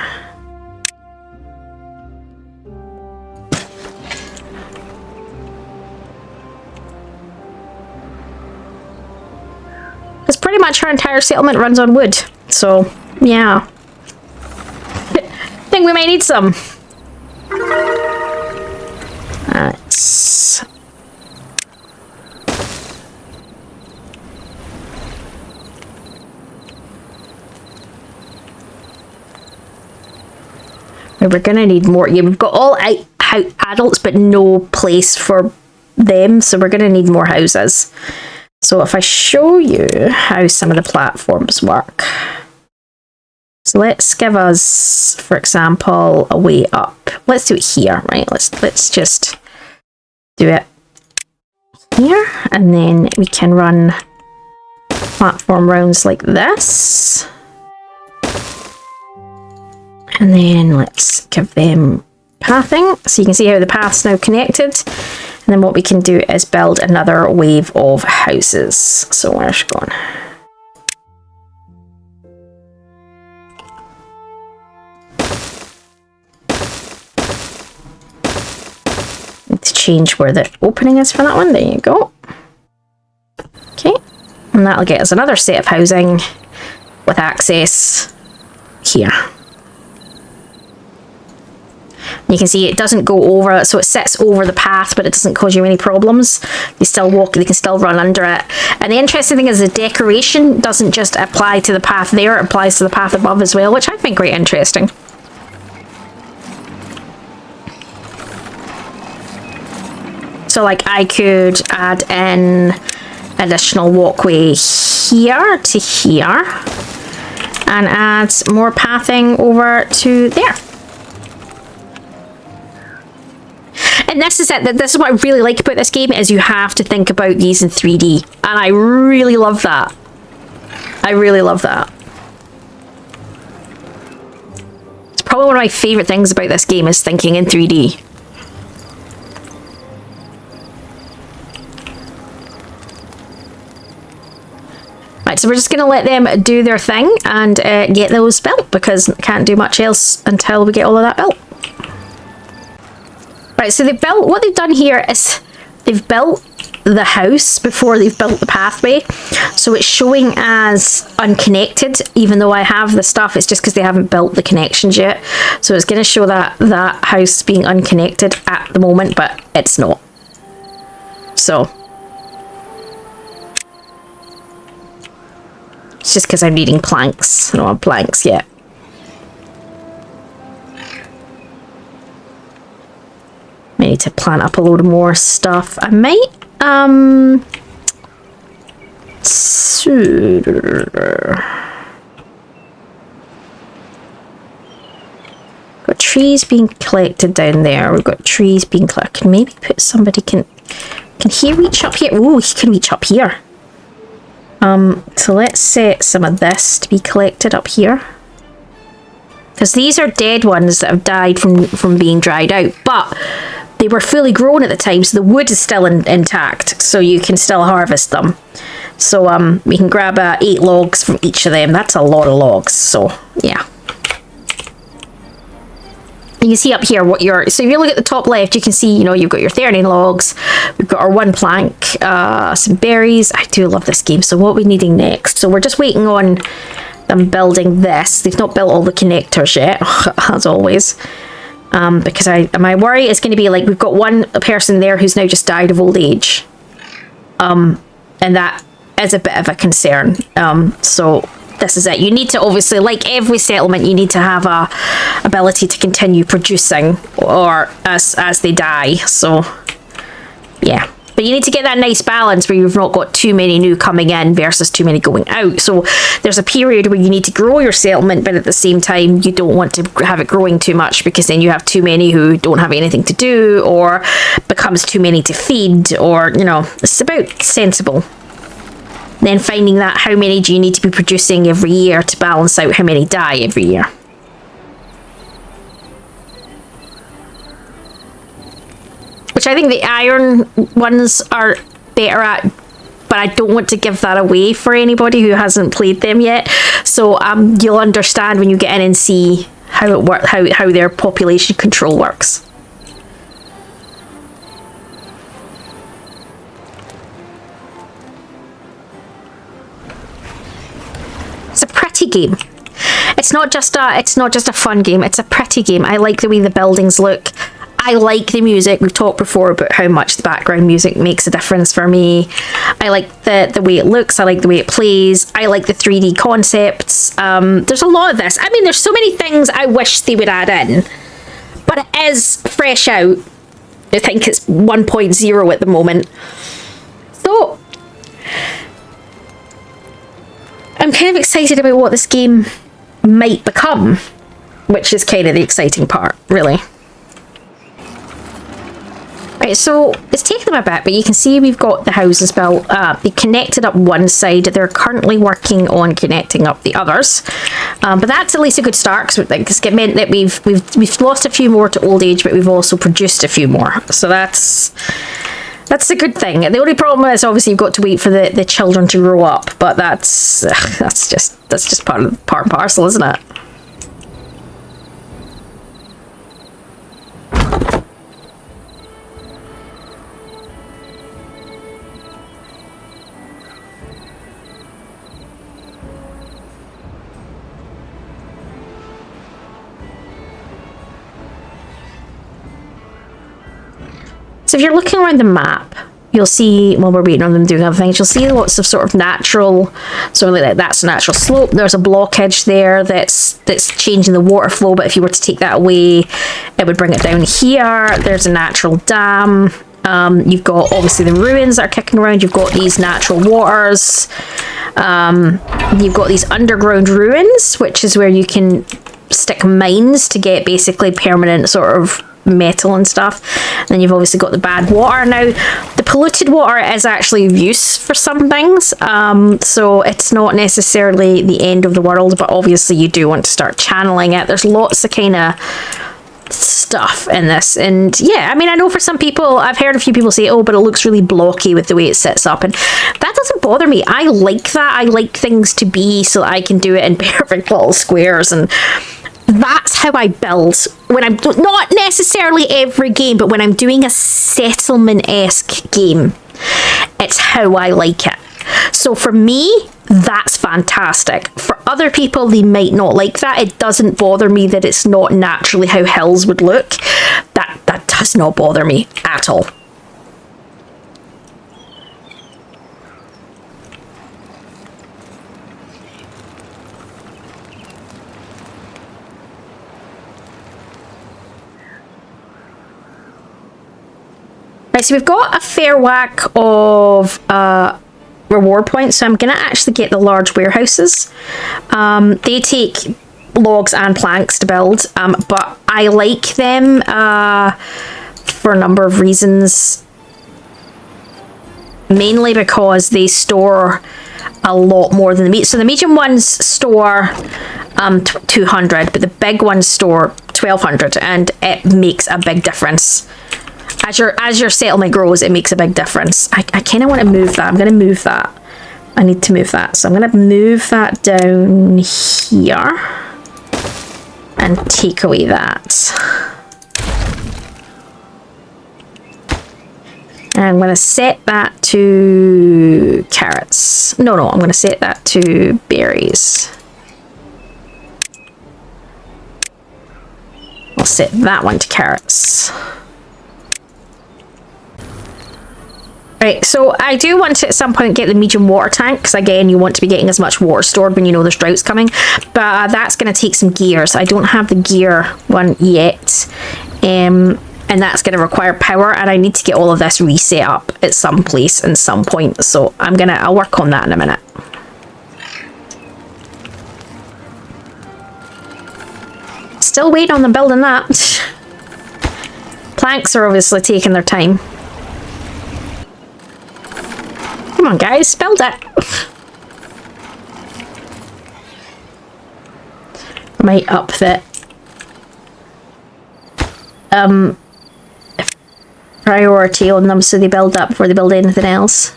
Because pretty much our entire settlement runs on wood. So, yeah. I think we might need some. Let's... We're gonna need more. Yeah, we've got all adults, but no place for them. So we're gonna need more houses. So if I show you how some of the platforms work. So let's give us, for example, a way up. Let's do it here, right? Let's just do it here, and then we can run platform rounds like this. And then let's give them pathing. So you can see how the path's now connected. And then what we can do is build another wave of houses. So where's she going? change where the opening is for that one. There you go. Okay, and that'll get us another set of housing with access here. You can see it doesn't go over, so it sits over the path, but it doesn't cause you any problems. You still walk, they can still run under it. And the interesting thing is the decoration doesn't just apply to the path there, it applies to the path above as well, which I think quite interesting. So like I could add in additional walkway here to here and add more pathing over to there. And this is it. This is what I really like about this game, is you have to think about these in 3D. And I really love that. I really love that. It's probably one of my favourite things about this game is thinking in 3D. Right, so we're just going to let them do their thing and get those built, because I can't do much else until we get all of that built. Right, so they've built, what they've done here is they've built the house before they've built the pathway. So it's showing as unconnected, even though I have the stuff, it's just because they haven't built the connections yet. So it's going to show that house being unconnected at the moment, but it's not. So it's just because I'm needing planks. I don't have planks yet. I need to plant up a load of more stuff. I might, got trees being collected down there. We've got trees being collected. Maybe put somebody can he reach up here? Oh, he can reach up here. So let's set some of this to be collected up here. Because these are dead ones that have died from being dried out, but they were fully grown at the time, so the wood is still intact, so you can still harvest them. So we can grab 8 logs from each of them. That's a lot of logs, so yeah. You can see up here what so if you look at the top left, you can see, you know, you've got your 13 logs, we've got our 1 plank, some berries. I do love this game. So what are we needing next? So we're just waiting on them building this. They've not built all the connectors yet, as always. Because my worry is going to be like, we've got one person there who's now just died of old age. And that is a bit of a concern. So this is it. You need to, obviously, like every settlement, you need to have a ability to continue producing or as they die. So yeah. But you need to get that nice balance where you've not got too many new coming in versus too many going out. So there's a period where you need to grow your settlement, but at the same time, you don't want to have it growing too much, because then you have too many who don't have anything to do, or becomes too many to feed, or, you know, it's about sensible. Then finding that how many do you need to be producing every year to balance out how many die every year. Which I think the iron ones are better at, but I don't want to give that away for anybody who hasn't played them yet. So you'll understand when you get in and see how it works, how their population control works. It's a pretty game. It's not just a fun game. It's a pretty game. I like the way the buildings look. I like the music. We've talked before about how much the background music makes a difference for me. I like the way it looks. I like the way it plays. I like the 3D concepts. There's a lot of this. I mean, there's so many things I wish they would add in, but it is fresh out. I think it's 1.0 at the moment. So I'm kind of excited about what this game might become, which is kind of the exciting part, really. Right, so it's taken them a bit, but you can see we've got the houses built. They connected up one side. They're currently working on connecting up the others, but that's at least a good start, because it meant that we've lost a few more to old age, but we've also produced a few more. So that's a good thing. The only problem is obviously you've got to wait for the children to grow up, but that's just part and parcel, isn't it? So if you're looking around the map, you'll see, while we're waiting on them doing other things, you'll see lots of sort of natural, so like that's a natural slope. There's a blockage there that's changing the water flow, but if you were to take that away, it would bring it down here. There's a natural dam. You've got obviously the ruins that are kicking around. You've got these natural waters. You've got these underground ruins, which is where you can stick mines to get basically permanent sort of metal and stuff. And then you've obviously got the bad water. Now, the polluted water is actually of use for some things, so it's not necessarily the end of the world, but obviously you do want to start channeling it. There's lots of kind of stuff in this, and yeah, I mean, I know for some people, I've heard a few people say, oh, but it looks really blocky with the way it sits up, and that doesn't bother me. I like that. I like things to be so that I can do it in perfect little squares, and that's how I build when I'm not necessarily every game, but when I'm doing a settlement-esque game. It's how I like it. So for me, that's fantastic. For other people, they might not like that. It doesn't bother me that it's not naturally how hills would look. That does not bother me at all. Right, so we've got a fair whack of reward points, so I'm going to actually get the large warehouses. They take logs and planks to build, but I like them for a number of reasons. Mainly because they store a lot more than the meat. So the medium ones store 200, but the big ones store 1200, and it makes a big difference. As your settlement grows, it makes a big difference. I kind of want to move that. I'm going to move that. I need to move that. So I'm going to move that down here and take away that. And I'm going to set that to carrots. No, I'm going to set that to berries. I'll set that one to carrots. Right, so I do want to at some point get the medium water tank, because again, you want to be getting as much water stored when you know there's droughts coming, but that's going to take some gear, so I don't have the gear one yet, and that's going to require power, and I need to get all of this reset up at some place and some point, so I'll work on that in a minute. Still waiting on them building that. Planks are obviously taking their time. Come on, guys, build it. I might up the priority on them so they build up before they build anything else.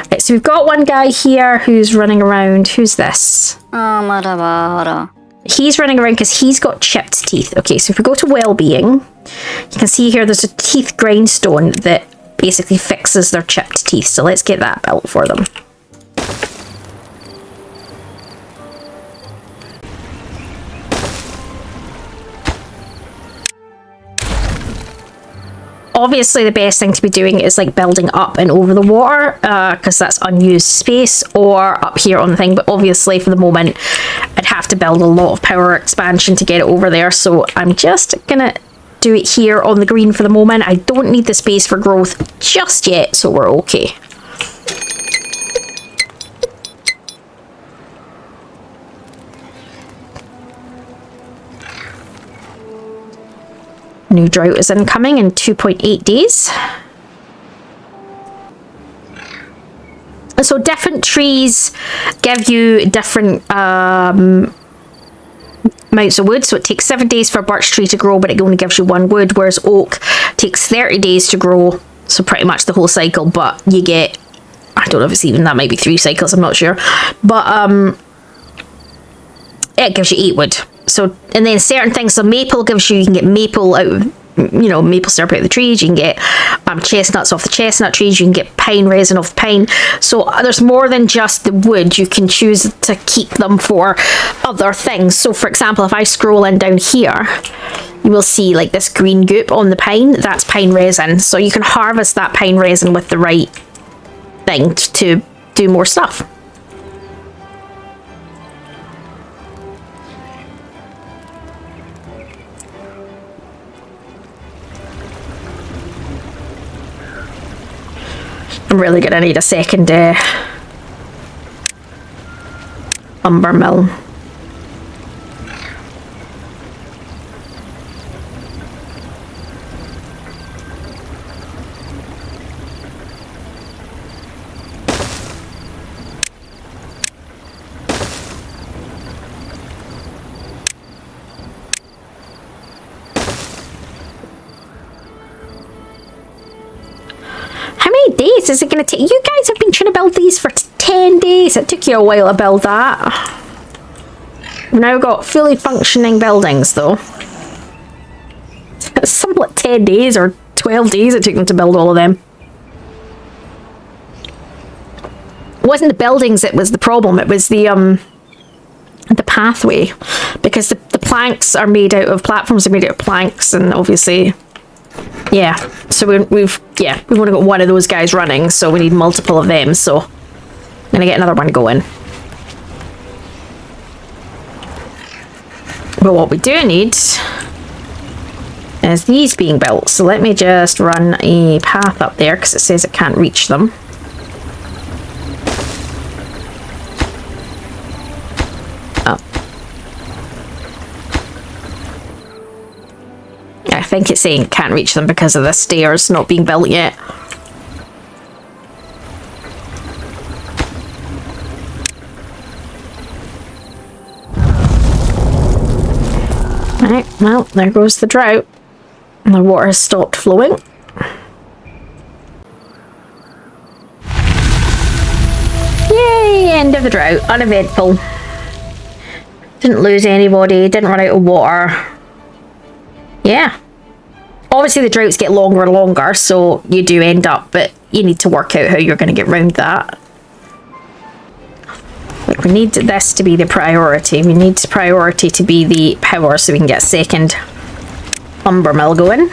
Right, so we've got one guy here who's running around. Who's this? He's running around because he's got chipped teeth. Okay, so if we go to well-being, you can see here there's a teeth grindstone that basically fixes their chipped teeth. So let's get that built for them. Obviously, the best thing to be doing is like building up and over the water, because that's unused space, or up here on the thing. But obviously, for the moment, I'd have to build a lot of power expansion to get it over there. So I'm just gonna do it here on the green for the moment. I don't need the space for growth just yet, so we're okay. New drought is incoming in 2.8 days. So different trees give you different amounts of wood. So it takes 7 days for a birch tree to grow, but it only gives you 1 wood, whereas oak takes 30 days to grow. So pretty much the whole cycle, but you get, I don't know if it's even, that might be 3 cycles, I'm not sure. But it gives you 8 wood. So, and then certain things, so maple gives you, you can get maple out of you know, maple syrup out of the trees, you can get chestnuts off the chestnut trees, you can get pine resin off the pine. So there's more than just the wood. You can choose to keep them for other things. So for example, if I scroll in down here, you will see like this green goop on the pine. That's pine resin. So you can harvest that pine resin with the right thing to do more stuff. I'm really gonna need a second lumber mill. How many days is it going to take? You guys have been trying to build these for 10 days. It took you a while to build that. We've now got fully functioning buildings, though. It's something like 10 days or 12 days it took them to build all of them. It wasn't the buildings that was the problem. It was the pathway. Because the planks are made out of, platforms are made out of planks, and obviously... Yeah, so we've only got one of those guys running, so we need multiple of them, so I'm gonna get another one going. But what we do need is these being built, so let me just run a path up there because it says it can't reach them. I think it's saying it can't reach them because of the stairs not being built yet. Right, well, there goes the drought. The water has stopped flowing. Yay, end of the drought. Uneventful. Didn't lose anybody, didn't run out of water. Yeah. Obviously the droughts get longer and longer, so you do end up, but you need to work out how you're going to get round that. Like, we need this to be the priority. We need priority to be the power so we can get a second lumber mill going.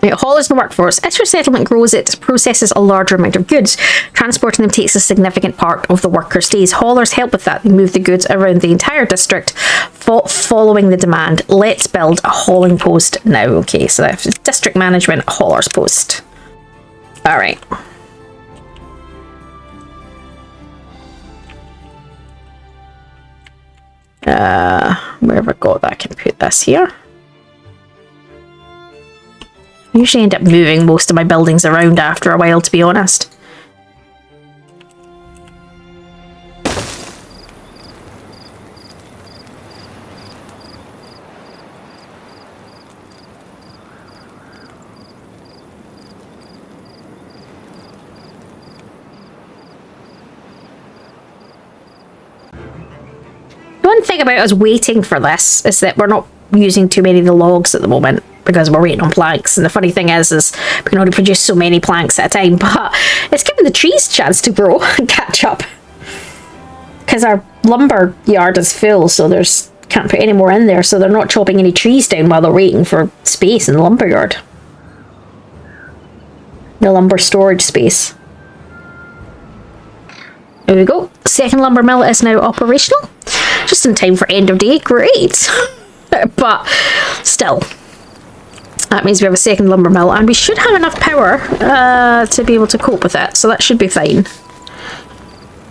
It hauls the workforce. As your settlement grows, it processes a larger amount of goods. Transporting them takes a significant part of the workers' days. Haulers help with that. They move the goods around the entire district, following the demand. Let's build a hauling post now. Okay, so that's district management, haulers post. All right. Where have I got that? I can put this here. I usually end up moving most of my buildings around after a while, to be honest. One thing about us waiting for this is that we're not using too many of the logs at the moment, because we're waiting on planks. And the funny thing is we can only produce so many planks at a time, but it's giving the trees a chance to grow and catch up. Because our lumber yard is full, so can't put any more in there, so they're not chopping any trees down while they're waiting for space in the lumber yard. The lumber storage space. There we go. Second lumber mill is now operational. Just in time for end of day. Great. But still. That means we have a second lumber mill, and we should have enough power to be able to cope with it, so that should be fine.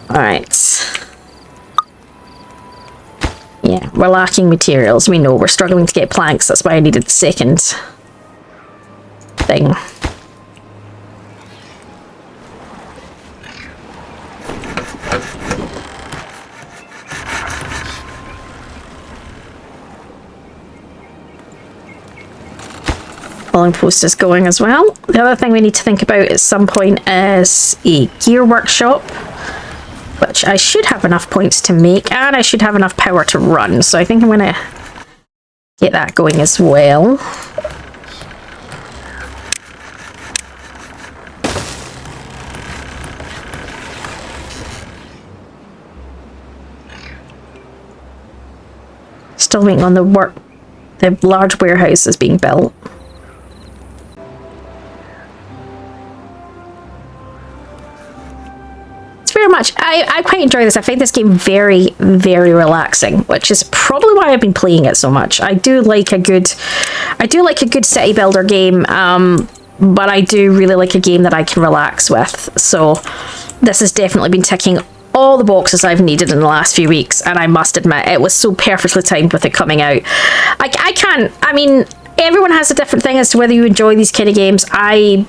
Alright. Yeah, we're lacking materials. We know we're struggling to get planks. That's why I needed the second thing. Hauling post is going as well. The other thing we need to think about at some point is a gear workshop, which I should have enough points to make, and I should have enough power to run. So I think I'm going to get that going as well. Still waiting on the large warehouse is being built. It's very much, I quite enjoy this. I find this game very, very relaxing, which is probably why I've been playing it so much. I do like a good city builder game, but I do really like a game that I can relax with. So this has definitely been ticking all the boxes I've needed in the last few weeks, and I must admit it was so perfectly timed with it coming out. I mean, everyone has a different thing as to whether you enjoy these kind of games. I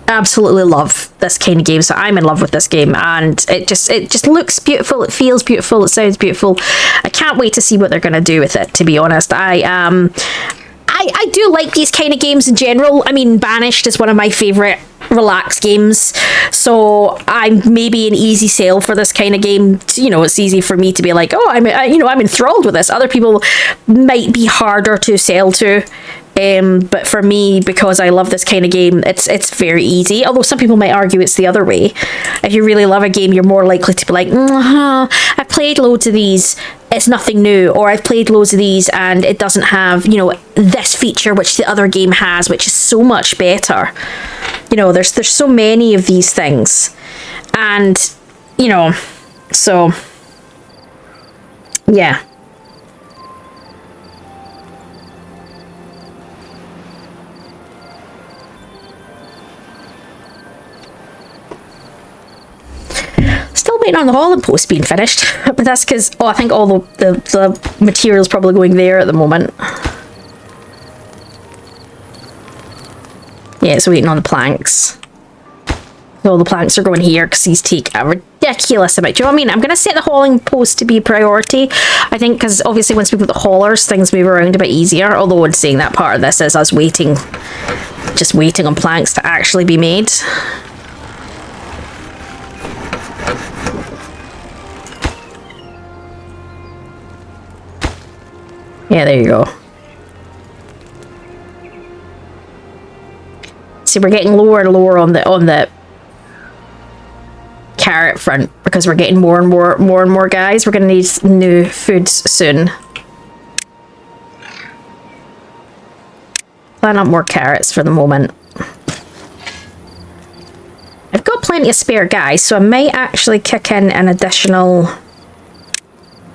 absolutely love this kind of game, so I'm in love with this game, and it just looks beautiful, it feels beautiful, it sounds beautiful. I can't wait to see what they're going to do with it, to be honest. I do like these kind of games in general. I mean, Banished is one of my favourite relax games, so I'm maybe an easy sell for this kind of game. You know, it's easy for me to be like, oh, I'm enthralled with this. Other people might be harder to sell to. But for me, because I love this kind of game, it's very easy. Although some people might argue it's the other way. If you really love a game, you're more likely to be like, I've played loads of these, it's nothing new, or I've played loads of these and it doesn't have, you know, this feature which the other game has, which is so much better. You know, there's so many of these things, and you know, so yeah. Still waiting on the hauling post being finished, but that's because, I think all the material's probably going there at the moment. Yeah, it's waiting on the planks. All the planks are going here because these take a ridiculous amount. Do you know what I mean? I'm going to set the hauling post to be a priority, I think, because obviously once we put the haulers, things move around a bit easier. Although I'd saying that part of this is us waiting, just waiting on planks to actually be made. Yeah, there you go. See, we're getting lower and lower on the carrot front because we're getting more and more guys. We're going to need new foods soon. Plant up more carrots for the moment. I've got plenty of spare guys, so I might actually kick in an additional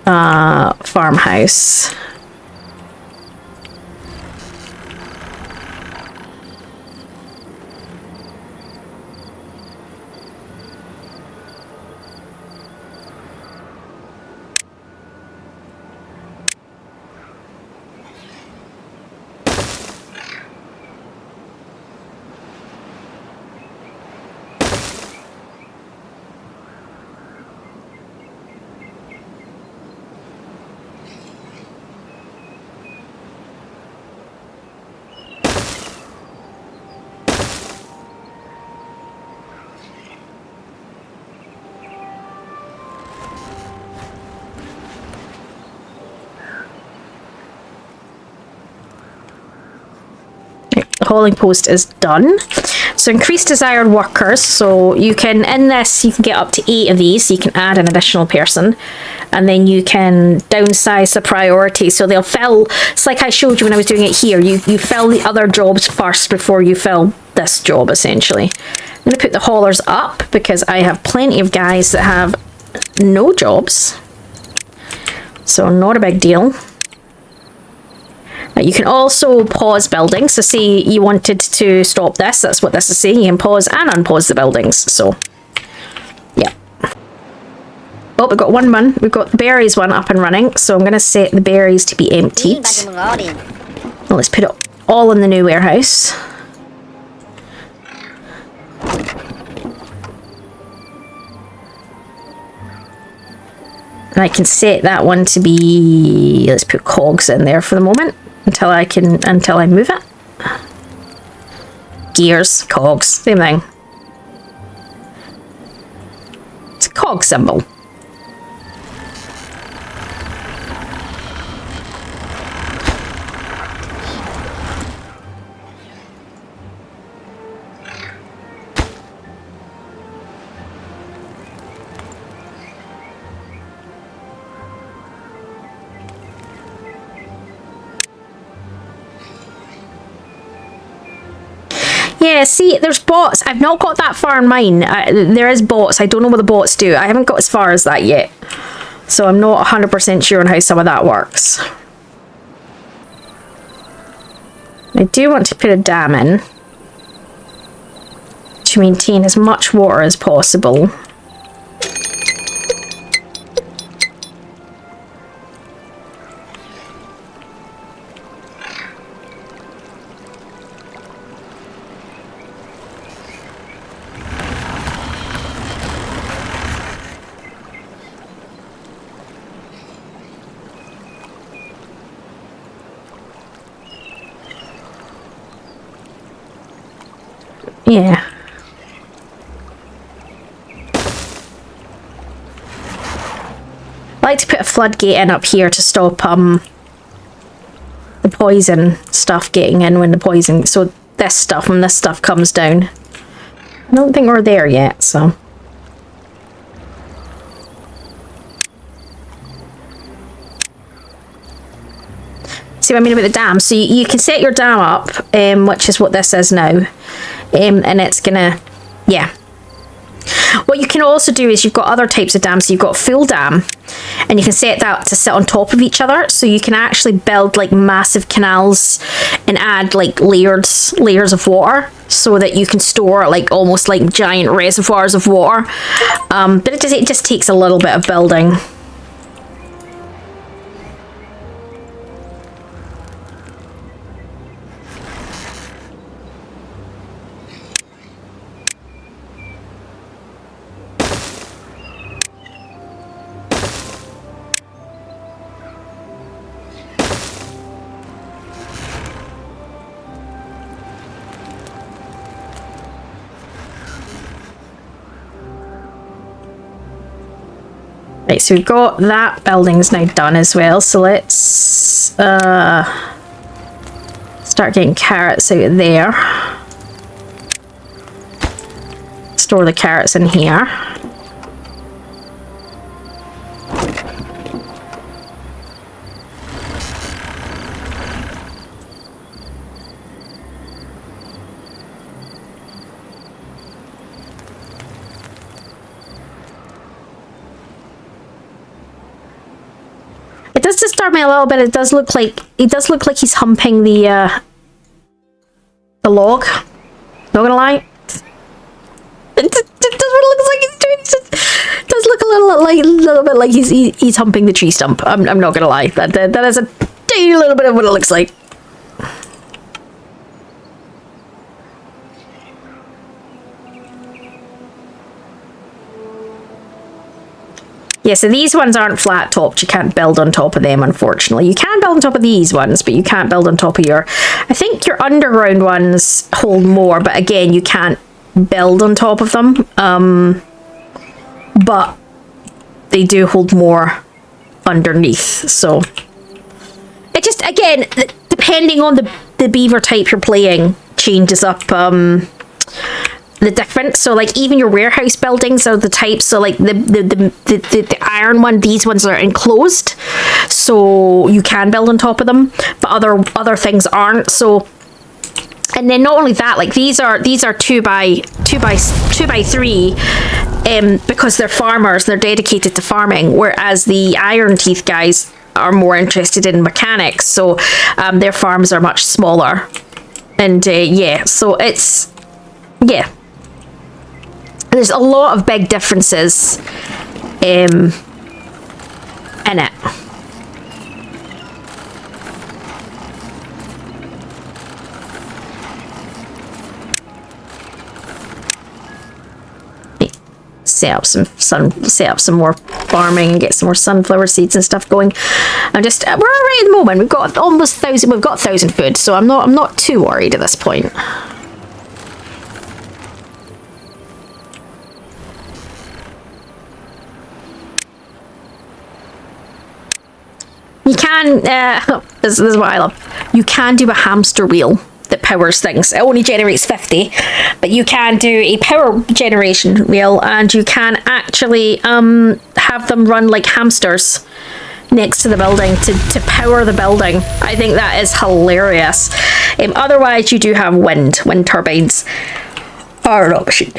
farmhouse. Hauling post is done. So increase desired workers, so you can, in this you can get up to 8 of these, so you can add an additional person, and then you can downsize the priority, so they'll fill, it's like I showed you when I was doing it here, you fill the other jobs first before you fill this job essentially. I'm going to put the haulers up because I have plenty of guys that have no jobs, so not a big deal. You can also pause buildings, so say you wanted to stop this, that's what this is saying, you can pause and unpause the buildings, so yeah. Oh, we've got we've got the berries one up and running, so I'm going to set the berries to be emptied. Well, let's put it all in the new warehouse. And I can set that one to be, let's put cogs in there for the moment. Until I move it. gears, cogs, same thing. It's a cog symbol. Yeah, see, there's bots. I've not got that far in mine. There is bots. I don't know what the bots do. I haven't got as far as that yet. So I'm not 100% sure on how some of that works. I do want to put a dam in to maintain as much water as possible. Yeah. I like to put a floodgate in up here to stop the poison stuff getting in when the poison, so this stuff, when this stuff comes down. I don't think we're there yet, so. See what I mean about the dam? So you can set your dam up, which is what this is now. And it's gonna, yeah. What you can also do is you've got other types of dams. So you've got full dam, and you can set that to sit on top of each other. So you can actually build like massive canals and add like layers of water, so that you can store like almost like giant reservoirs of water. But it just takes a little bit of building. Right, so we've got that building's now done as well, so let's start getting carrots out of there. Store the carrots in here. It does disturb me a little bit. It does look like he's humping the log. Not gonna lie. It does what it looks like he's doing. It does look a little bit like he's humping the tree stump. I'm not gonna lie. That is a tiny little bit of what it looks like. Yeah, so these ones aren't flat topped. You can't build on top of them, unfortunately. You can build on top of these ones, but you can't build on top of your... I think your underground ones hold more, but again, you can't build on top of them. But they do hold more underneath, so... It just, again, depending on the beaver type you're playing, changes up... the difference. So like even your warehouse buildings are the types, so like the iron one, these ones are enclosed, so you can build on top of them, but other things aren't. So, and then not only that, like these are 2 by 3 because they're farmers, they're dedicated to farming, whereas the iron teeth guys are more interested in mechanics, so their farms are much smaller. And yeah, so it's, yeah, there's a lot of big differences in it. Set up some more farming and get some more sunflower seeds and stuff going. We're right at the moment. We've got almost 1,000. We've got 1,000 food, so I'm not too worried at this point. You can, this is what I love. You can do a hamster wheel that powers things. It only generates 50, but you can do a power generation wheel, and you can actually have them run like hamsters next to the building to power the building. I think that is hilarious. Otherwise, you do have wind turbines are an option.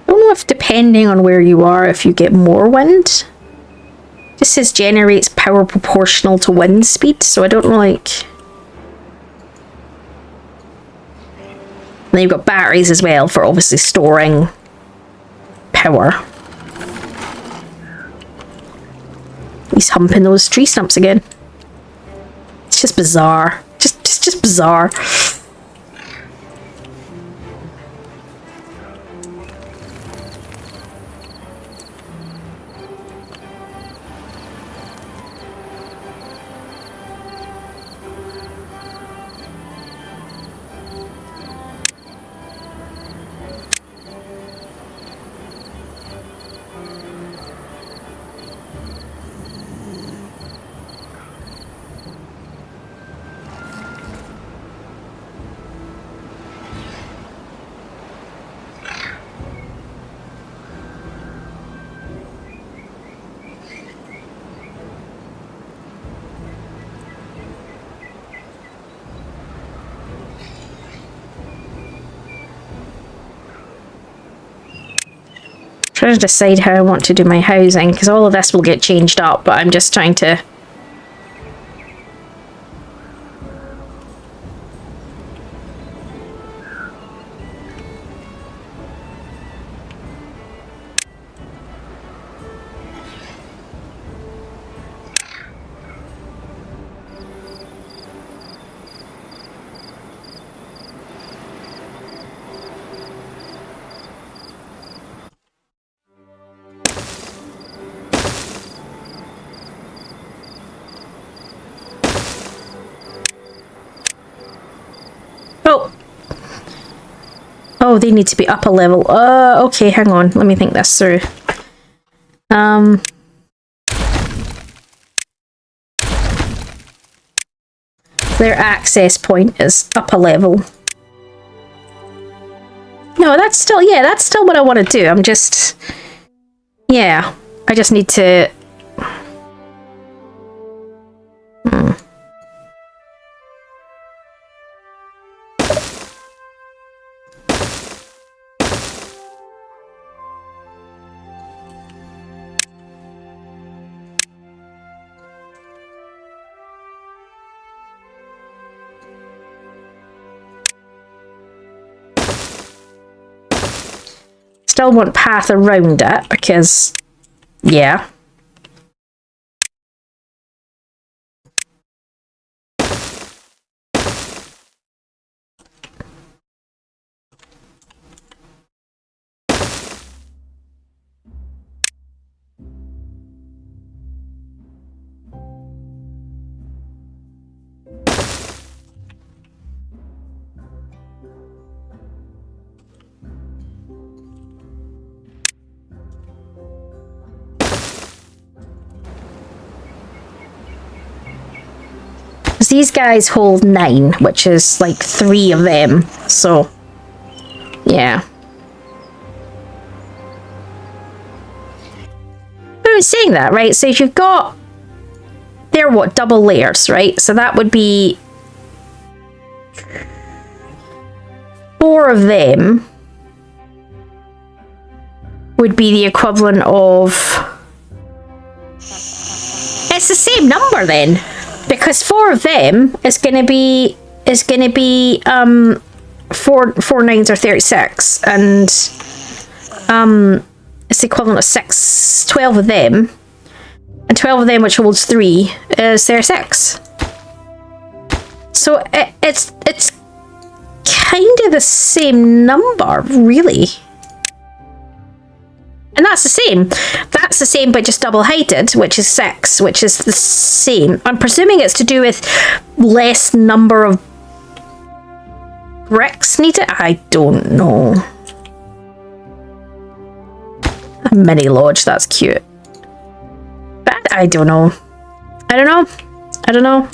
I don't know if, depending on where you are, if you get more wind. This says generates power proportional to wind speed, so I don't know, like... And then you've got batteries as well for obviously storing power. He's humping those tree stumps again. It's just bizarre. Just bizarre. Trying to decide how I want to do my housing, because all of this will get changed up, but I'm just trying to... Oh, they need to be up a level. Okay, hang on. Let me think this through. Their access point is up a level. No, that's still, yeah, that's still what I want to do. I'm just, yeah, I just need to... Still want path around it because, yeah. These guys hold 9, which is like 3 of them, so yeah. But I was saying that, right? So if you've got, they're what, double layers, right? So that would be 4 of them would be the equivalent of, it's the same number then. Because 4 of them is gonna be 4 9s are 36, and it's the equivalent of 12 of them, and 12 of them, which holds 3, is 36. So it's kind of the same number, really. And that's the same. That's the same, but just double-heighted, which is 6, which is the same. I'm presuming it's to do with less number of bricks needed. I don't know. Mini lodge, that's cute. But I don't know. I don't know. I don't know.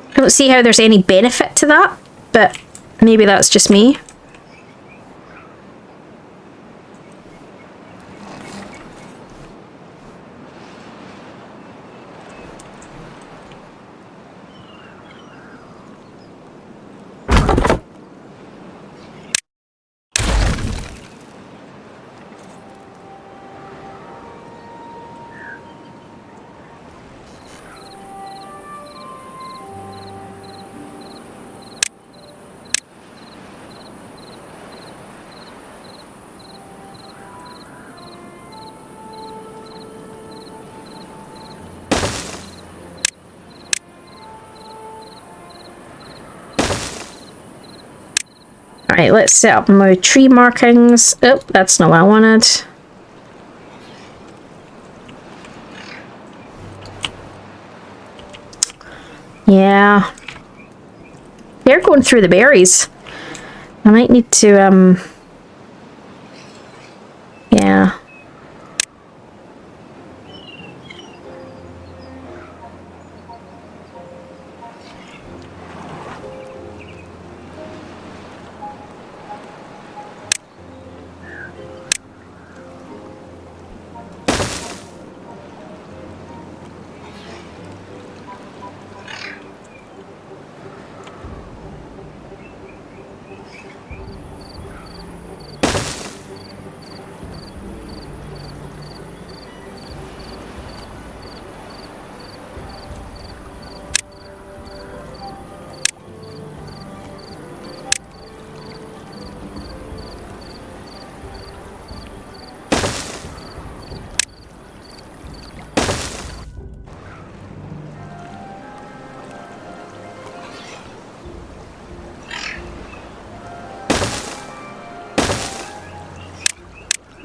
I don't see how there's any benefit to that, but maybe that's just me. Alright, let's set up my tree markings. Oh, that's not what I wanted. Yeah. They're going through the berries. I might need to, yeah.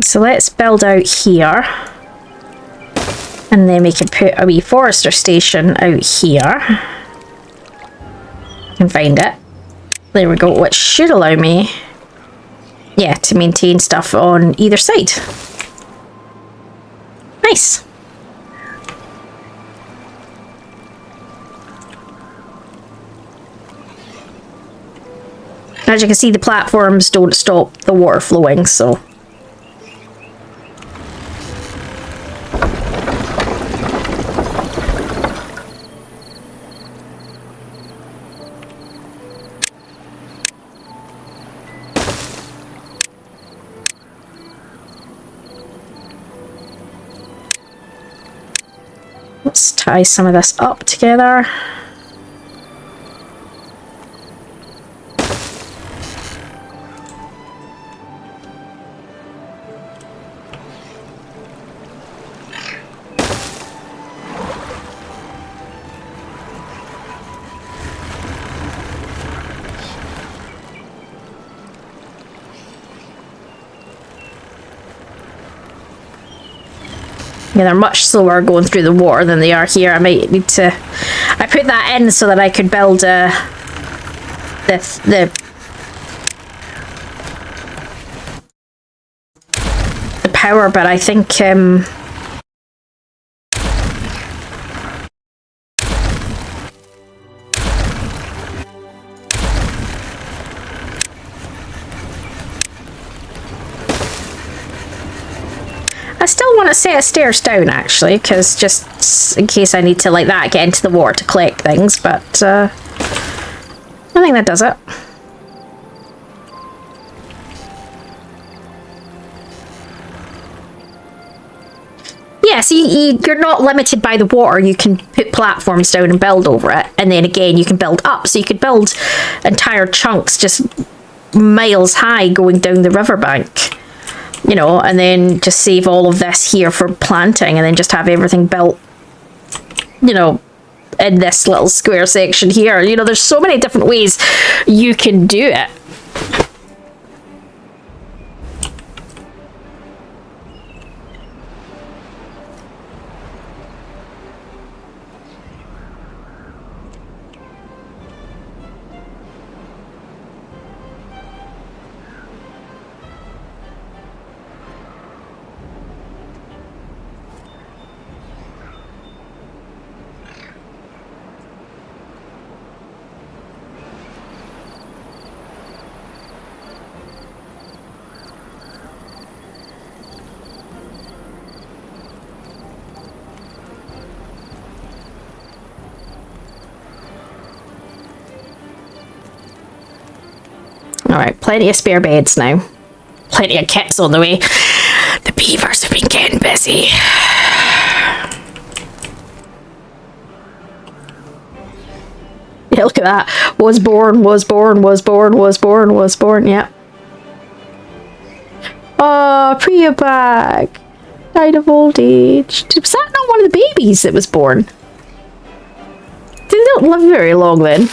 So let's build out here. And then we can put a wee forester station out here. I can find it. There we go, which should allow me, yeah, to maintain stuff on either side. Nice. As you can see, the platforms don't stop the water flowing, so. Let's tie some of this up together. Yeah, they're much slower going through the water than they are here. I might need to... I put that in so that I could build the power, but I think... I still want to set a stairs down, actually, because just in case I need to, like that, get into the water to collect things, but I think that does it. Yeah, see, you're not limited by the water. You can put platforms down and build over it, and then again, you can build up. So you could build entire chunks just miles high going down the riverbank. You know, and then just save all of this here for planting and then just have everything built, you know, in this little square section here. You know, there's so many different ways you can do it. Alright, plenty of spare beds now. Plenty of kits on the way. The beavers have been getting busy. Yeah, look at that. Was born, yep. Oh, Priya back. Died of old age. Was that not one of the babies that was born? They don't live very long then.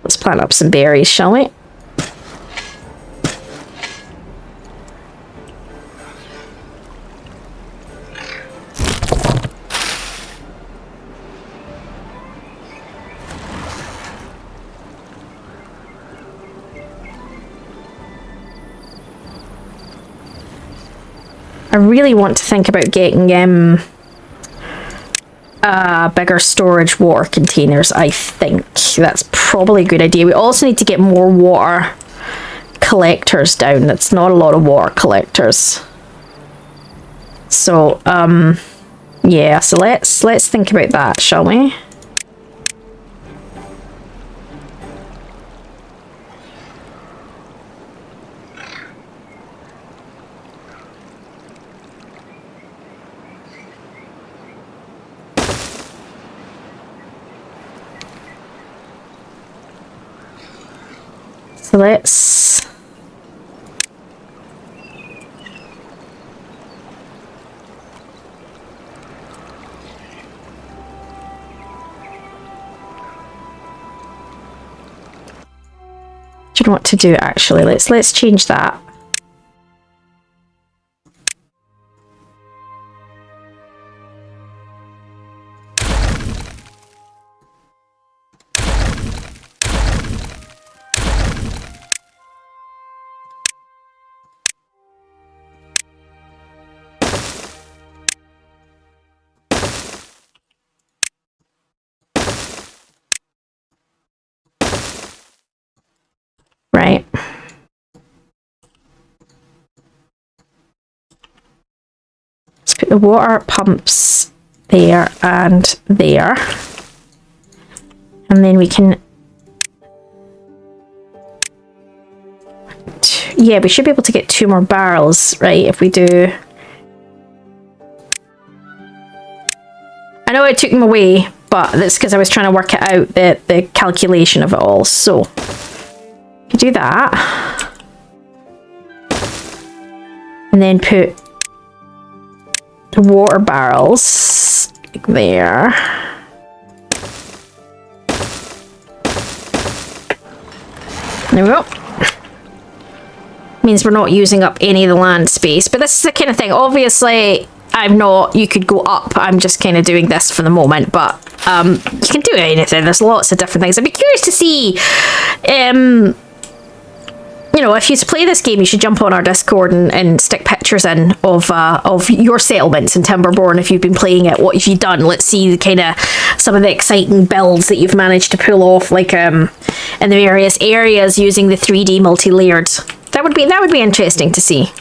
Let's plant up some berries, shall we? I really want to think about getting bigger storage water containers. I think that's probably a good idea. We also need to get more water collectors down. That's not a lot of water collectors. So yeah, so let's think about that, shall we? So let's... Do you know what to do actually? Let's change that. Right. Let's put the water pumps there and there. And then we can... Yeah, we should be able to get 2 more barrels, right, if we do... I know I took them away, but that's because I was trying to work it out, the calculation of it all, so... Do that, and then put the water barrels there. There we go. Means we're not using up any of the land space, but this is the kind of thing. Obviously, I'm not. You could go up. I'm just kind of doing this for the moment, but you can do anything. There's lots of different things. I'd be curious to see. You know, if you play this game, you should jump on our Discord and stick pictures in of your settlements in Timberborn if you've been playing it. What have you done? Let's see the kind of some of the exciting builds that you've managed to pull off, like in the various areas using the 3D multi-layered. That would be interesting to see.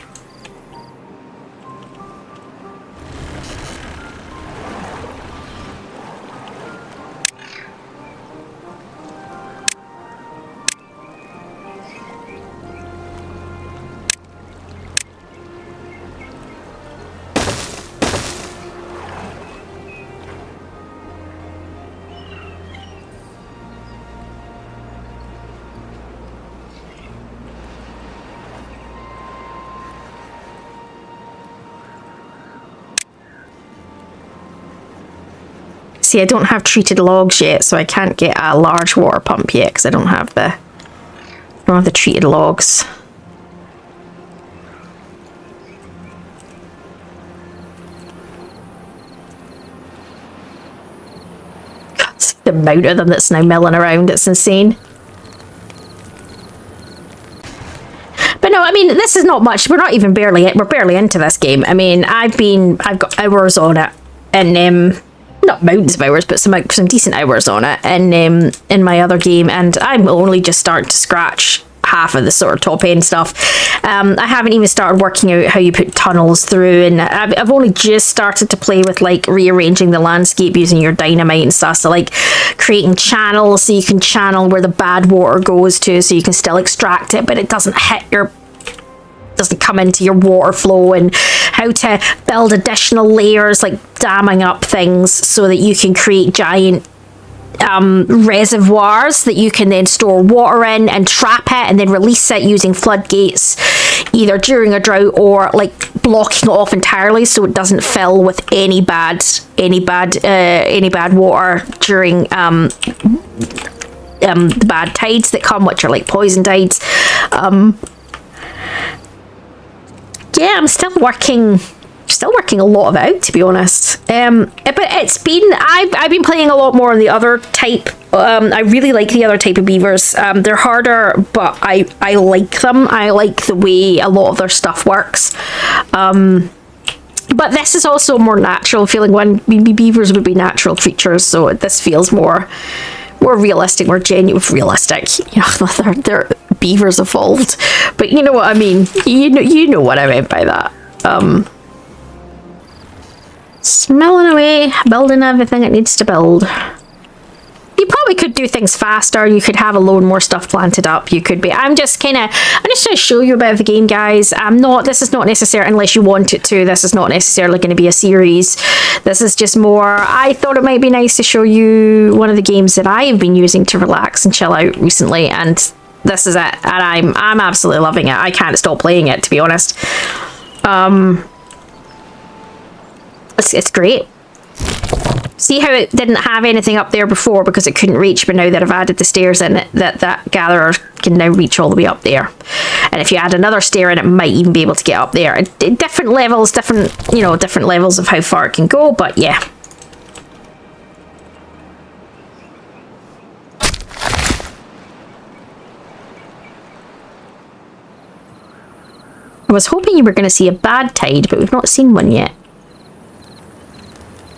See, I don't have treated logs yet, so I can't get a large water pump yet because I don't have the treated logs. God, the amount of them that's now milling around, it's insane. But no, I mean, this is not much. We're barely into this game. I mean, I've got hours on it, and not mountains of hours, but some decent hours on it in my other game, and I'm only just starting to scratch half of the sort of top end stuff. I haven't even started working out how you put tunnels through, and I've only just started to play with like rearranging the landscape using your dynamite and stuff. So like creating channels so you can channel where the bad water goes to, so you can still extract it, but it doesn't come into your water flow, and how to build additional layers like damming up things so that you can create giant reservoirs that you can then store water in and trap it and then release it using floodgates, either during a drought or like blocking it off entirely so it doesn't fill with any bad water during the bad tides that come, which are like poison tides. Yeah, I'm still working a lot of it out, to be honest. But it's been, I've been playing a lot more on the other type. I really like the other type of beavers. They're harder, but I like them. I like the way a lot of their stuff works. But this is also a more natural feeling one. Beavers would be natural creatures, so this feels more realistic, more genuine, realistic. You know, they're beavers evolved, but you know what I mean. You know what I meant by that. Smelling away, building everything it needs to build. You probably could do things faster. You could have a load more stuff planted up. You could be. I'm just trying to show you a bit of the game, guys. This is not necessary unless you want it to. This is not necessarily going to be a series. This is just more, I thought it might be nice to show you one of the games that I have been using to relax and chill out recently, and this is it. And I'm absolutely loving it. I can't stop playing it, to be honest. It's great. See how it didn't have anything up there before because it couldn't reach, but now that I've added the stairs in it, that gatherer can now reach all the way up there. And if you add another stair in, it might even be able to get up there. Different levels, different levels of how far it can go, but yeah. I was hoping you were going to see a bad tide, but we've not seen one yet.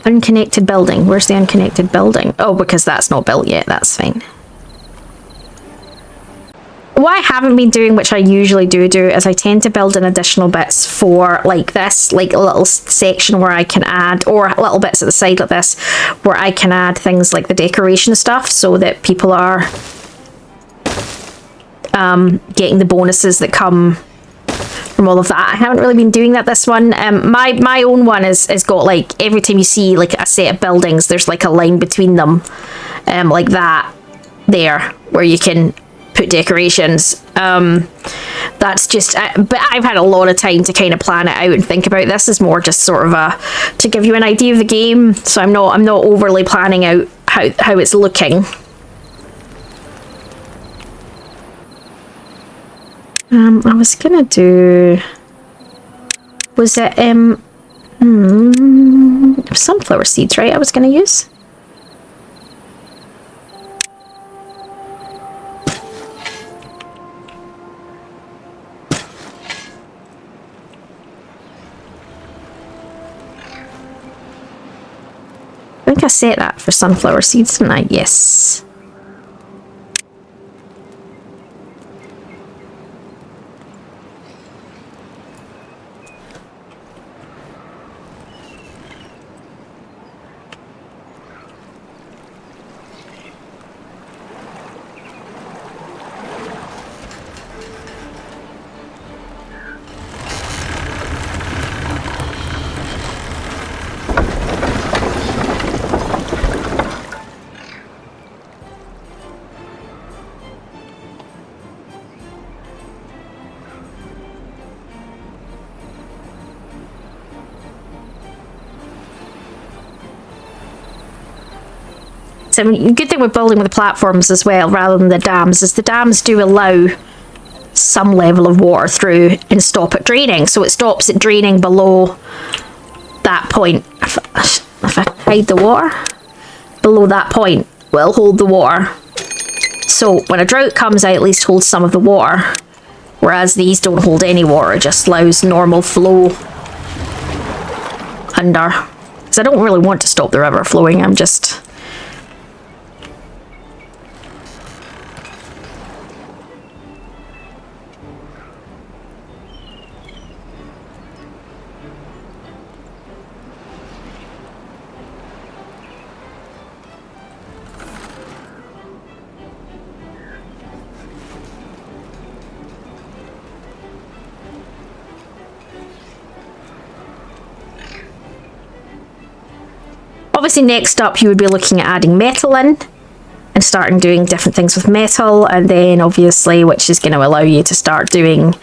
Unconnected building. Where's the unconnected building? Oh, because that's not built yet. That's fine. What I haven't been doing, which I usually do, is I tend to build in additional bits for like this, like a little section where I can add, or little bits at the side like this, where I can add things like the decoration stuff so that people are getting the bonuses that come from all of that. I haven't really been doing that this one. My own one is got like, every time you see like a set of buildings, there's like a line between them, like that there, where you can put decorations. That's just, but I've had a lot of time to kind of plan it out and think about this. Is more just sort of to give you an idea of the game, so I'm not overly planning out how it's looking. I was gonna do, was it sunflower seeds, right? I was gonna use. I think I set that for sunflower seeds, didn't I? Yes. So a good thing with building with the platforms as well, rather than the dams, is the dams do allow some level of water through and stop it draining. So it stops it draining below that point. If I hide the water, below that point will hold the water. So when a drought comes, I at least hold some of the water. Whereas these don't hold any water, it just allows normal flow under. Because I don't really want to stop the river flowing, I'm just... Obviously, next up, you would be looking at adding metal in and starting doing different things with metal, and then obviously, which is going to allow you to start doing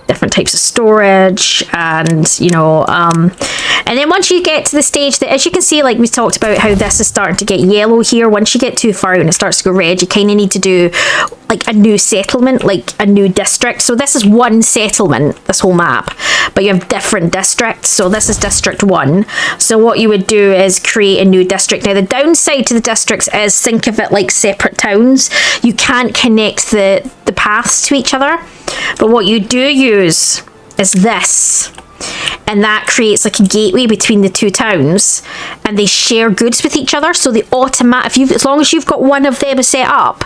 different types of storage, and you know, and then once you get to the stage that, as you can see, like we talked about how this is starting to get yellow here, once you get too far out and it starts to go red, you kind of need to do like a new settlement, like a new district. So this is one settlement, this whole map, but you have different districts. So this is district 1. So what you would do is create a new district. Now the downside to the districts is, think of it like separate towns. You can't connect the paths to each other, but what you do use is this, and that creates like a gateway between the two towns, and they share goods with each other. So they as long as you've got one of them set up,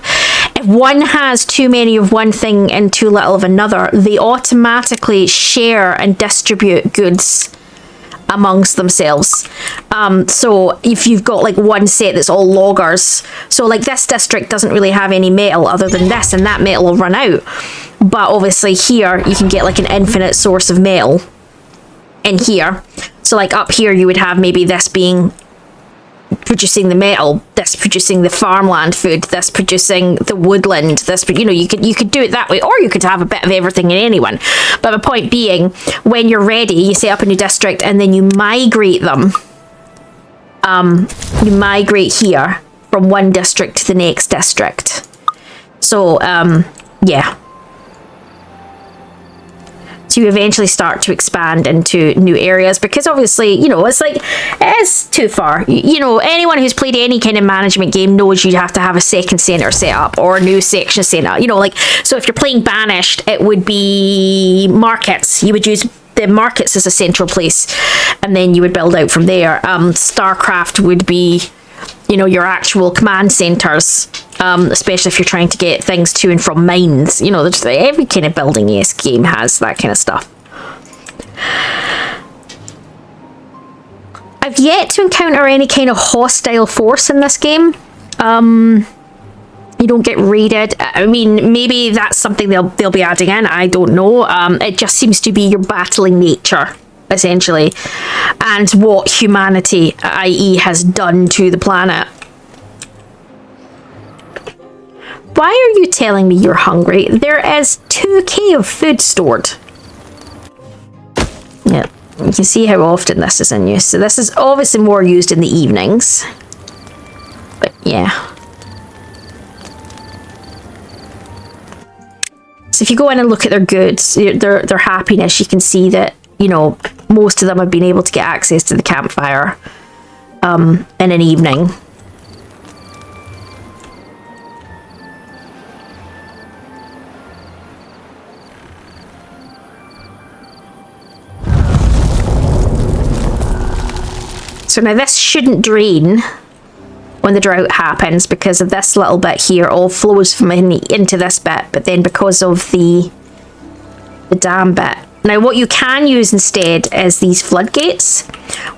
if one has too many of one thing and too little of another, they automatically share and distribute goods amongst themselves. So if you've got like one set that's all loggers, so like this district doesn't really have any metal other than this, and that metal will run out. But obviously here you can get like an infinite source of metal in here. So like up here you would have maybe this being producing the metal, this producing the farmland food, this producing the woodland, this, you know, you could do it that way, or you could have a bit of everything in anyone. But the point being, when you're ready, you set up a new district and then you migrate them. You migrate here from one district to the next district. So yeah. So you eventually start to expand into new areas, because obviously, you know, it's like, it's too far. You know, anyone who's played any kind of management game knows you'd have to have a second center set up or a new section set up. You know, like, so if you're playing Banished, it would be markets. You would use the markets as a central place, and then you would build out from there. StarCraft would be, you know, your actual command centers, especially if you're trying to get things to and from mines. You know, every kind of building-esque game has that kind of stuff. I've yet to encounter any kind of hostile force in this game. You don't get raided. I mean, maybe that's something they'll be adding in. I don't know. It just seems to be your battling nature, essentially, and what humanity, i.e., has done to the planet. Why are you telling me you're hungry? There is 2k of food stored. Yeah, you can see how often this is in use. So this is obviously more used in the evenings. But yeah. So if you go in and look at their goods, their happiness, you can see that, you know, most of them have been able to get access to the campfire in an evening. So now this shouldn't drain when the drought happens, because of this little bit here all flows from into this bit, but then because of the dam bit. Now what you can use instead is these floodgates,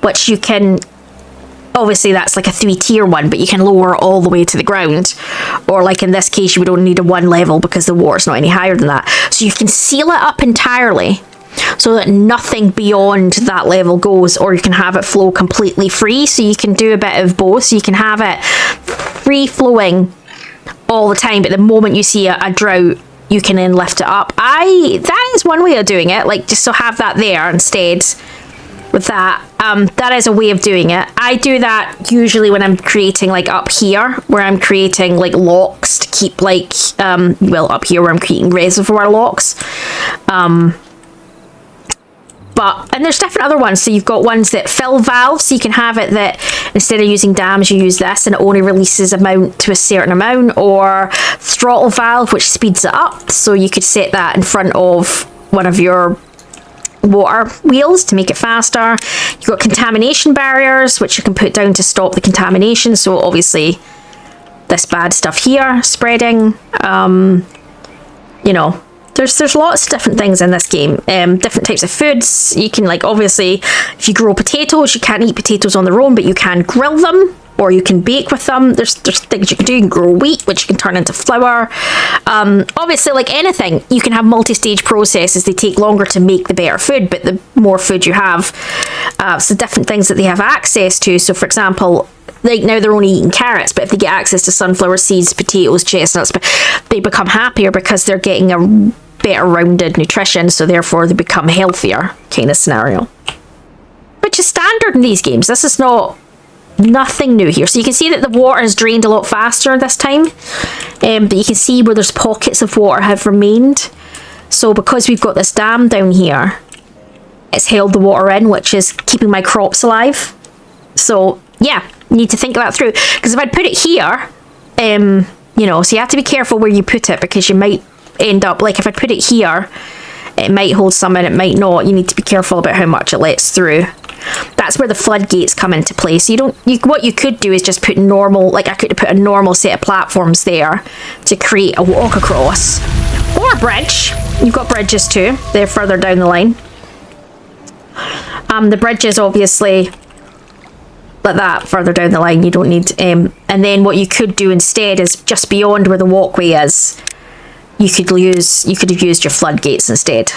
which you can, obviously that's like a 3-tier one, but you can lower all the way to the ground, or like in this case you would only need a 1 level because the water's not any higher than that. So you can seal it up entirely so that nothing beyond that level goes, or you can have it flow completely free. So you can do a bit of both. So you can have it free flowing all the time, but the moment you see a drought, you can then lift it up. That is one way of doing it, like just to have that there instead with that. That is a way of doing it. I do that usually when I'm creating like up here, where I'm creating like locks to keep like, well, up here where I'm creating reservoir locks. And there's different other ones. So you've got ones that fill valves, so you can have it that instead of using dams, you use this and it only releases amount to a certain amount, or throttle valve, which speeds it up. So you could set that in front of one of your water wheels to make it faster. You've got contamination barriers, which you can put down to stop the contamination. So obviously this bad stuff here spreading, you know, there's lots of different things in this game. Different types of foods. You can, like, obviously, if you grow potatoes, you can't eat potatoes on their own, but you can grill them, or you can bake with them. There's things you can do. You can grow wheat, which you can turn into flour. Obviously, like anything, you can have multi-stage processes. They take longer to make the better food, but the more food you have, so different things that they have access to. So, for example, like now they're only eating carrots, but if they get access to sunflower seeds, potatoes, chestnuts, they become happier because they're getting a better rounded nutrition, so therefore they become healthier kind of scenario. Which is standard in these games. This is nothing new here. So you can see that the water is drained a lot faster this time, but you can see where there's pockets of water have remained. So because we've got this dam down here, it's held the water in, which is keeping my crops alive. So yeah, you need to think that through, because if I'd put it here, you know, so you have to be careful where you put it, because you might end up, like if I put it here, it might hold some and it might not. You need to be careful about how much it lets through. That's where the floodgates come into play. So what you could do is just put normal, like I could put a normal set of platforms there to create a walk across, or a bridge. You've got bridges too. They're further down the line. The bridge is obviously like that further down the line. You don't need, and then what you could do instead is just beyond where the walkway is, you could have used your floodgates instead.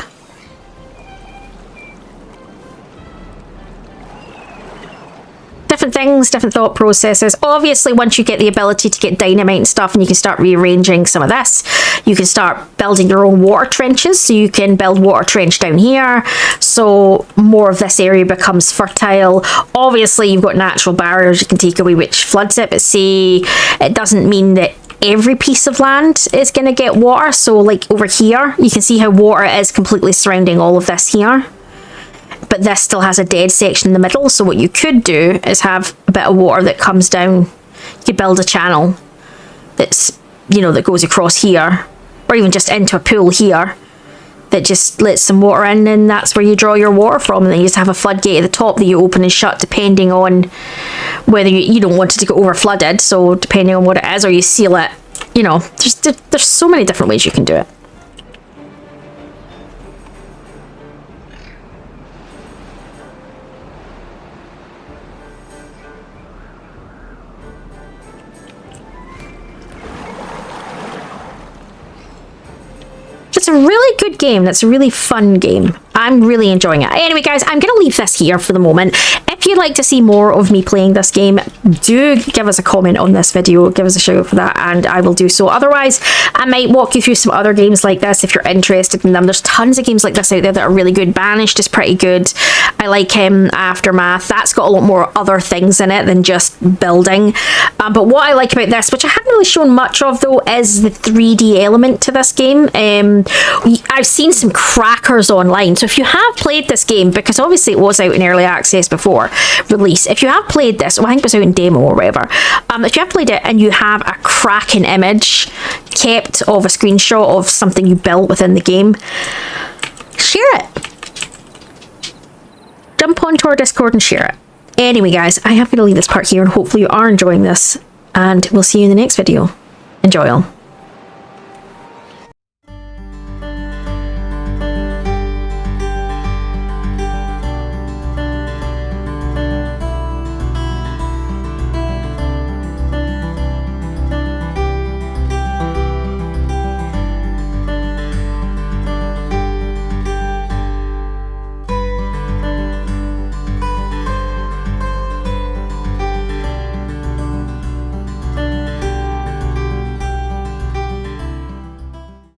Different things, different thought processes. Obviously, once you get the ability to get dynamite and stuff, and you can start rearranging some of this, you can start building your own water trenches. So you can build water trench down here, so more of this area becomes fertile. Obviously, you've got natural barriers you can take away which floods it, but see, it doesn't mean that every piece of land is going to get water. So like over here, you can see how water is completely surrounding all of this here, but this still has a dead section in the middle. So what you could do is have a bit of water that comes down. You could build a channel that's, you know, that goes across here, or even just into a pool here that just lets some water in, and that's where you draw your water from. And then you just have a floodgate at the top that you open and shut depending on whether you don't want it to go over flooded, so depending on what it is, or you seal it. You know, there's so many different ways you can do it. It's a really good game. That's a really fun game. I'm really enjoying it. Anyway, guys, I'm going to leave this here for the moment. If you'd like to see more of me playing this game, do give us a comment on this video. Give us a shout out for that, and I will do so. Otherwise, I might walk you through some other games like this if you're interested in them. There's tons of games like this out there that are really good. Banished is pretty good. I like Aftermath. That's got a lot more other things in it than just building. But what I like about this, which I haven't really shown much of though, is the 3D element to this game. I've seen some crackers online. So if you have played this game, because obviously it was out in early access before release, if you have played this, well, I think it was out in demo or whatever, if you have played it and you have a cracking image kept of a screenshot of something you built within the game, share it. Jump onto our Discord and share it. Anyway, guys, I am going to leave this part here, and hopefully you are enjoying this, and we'll see you in the next video. Enjoy all.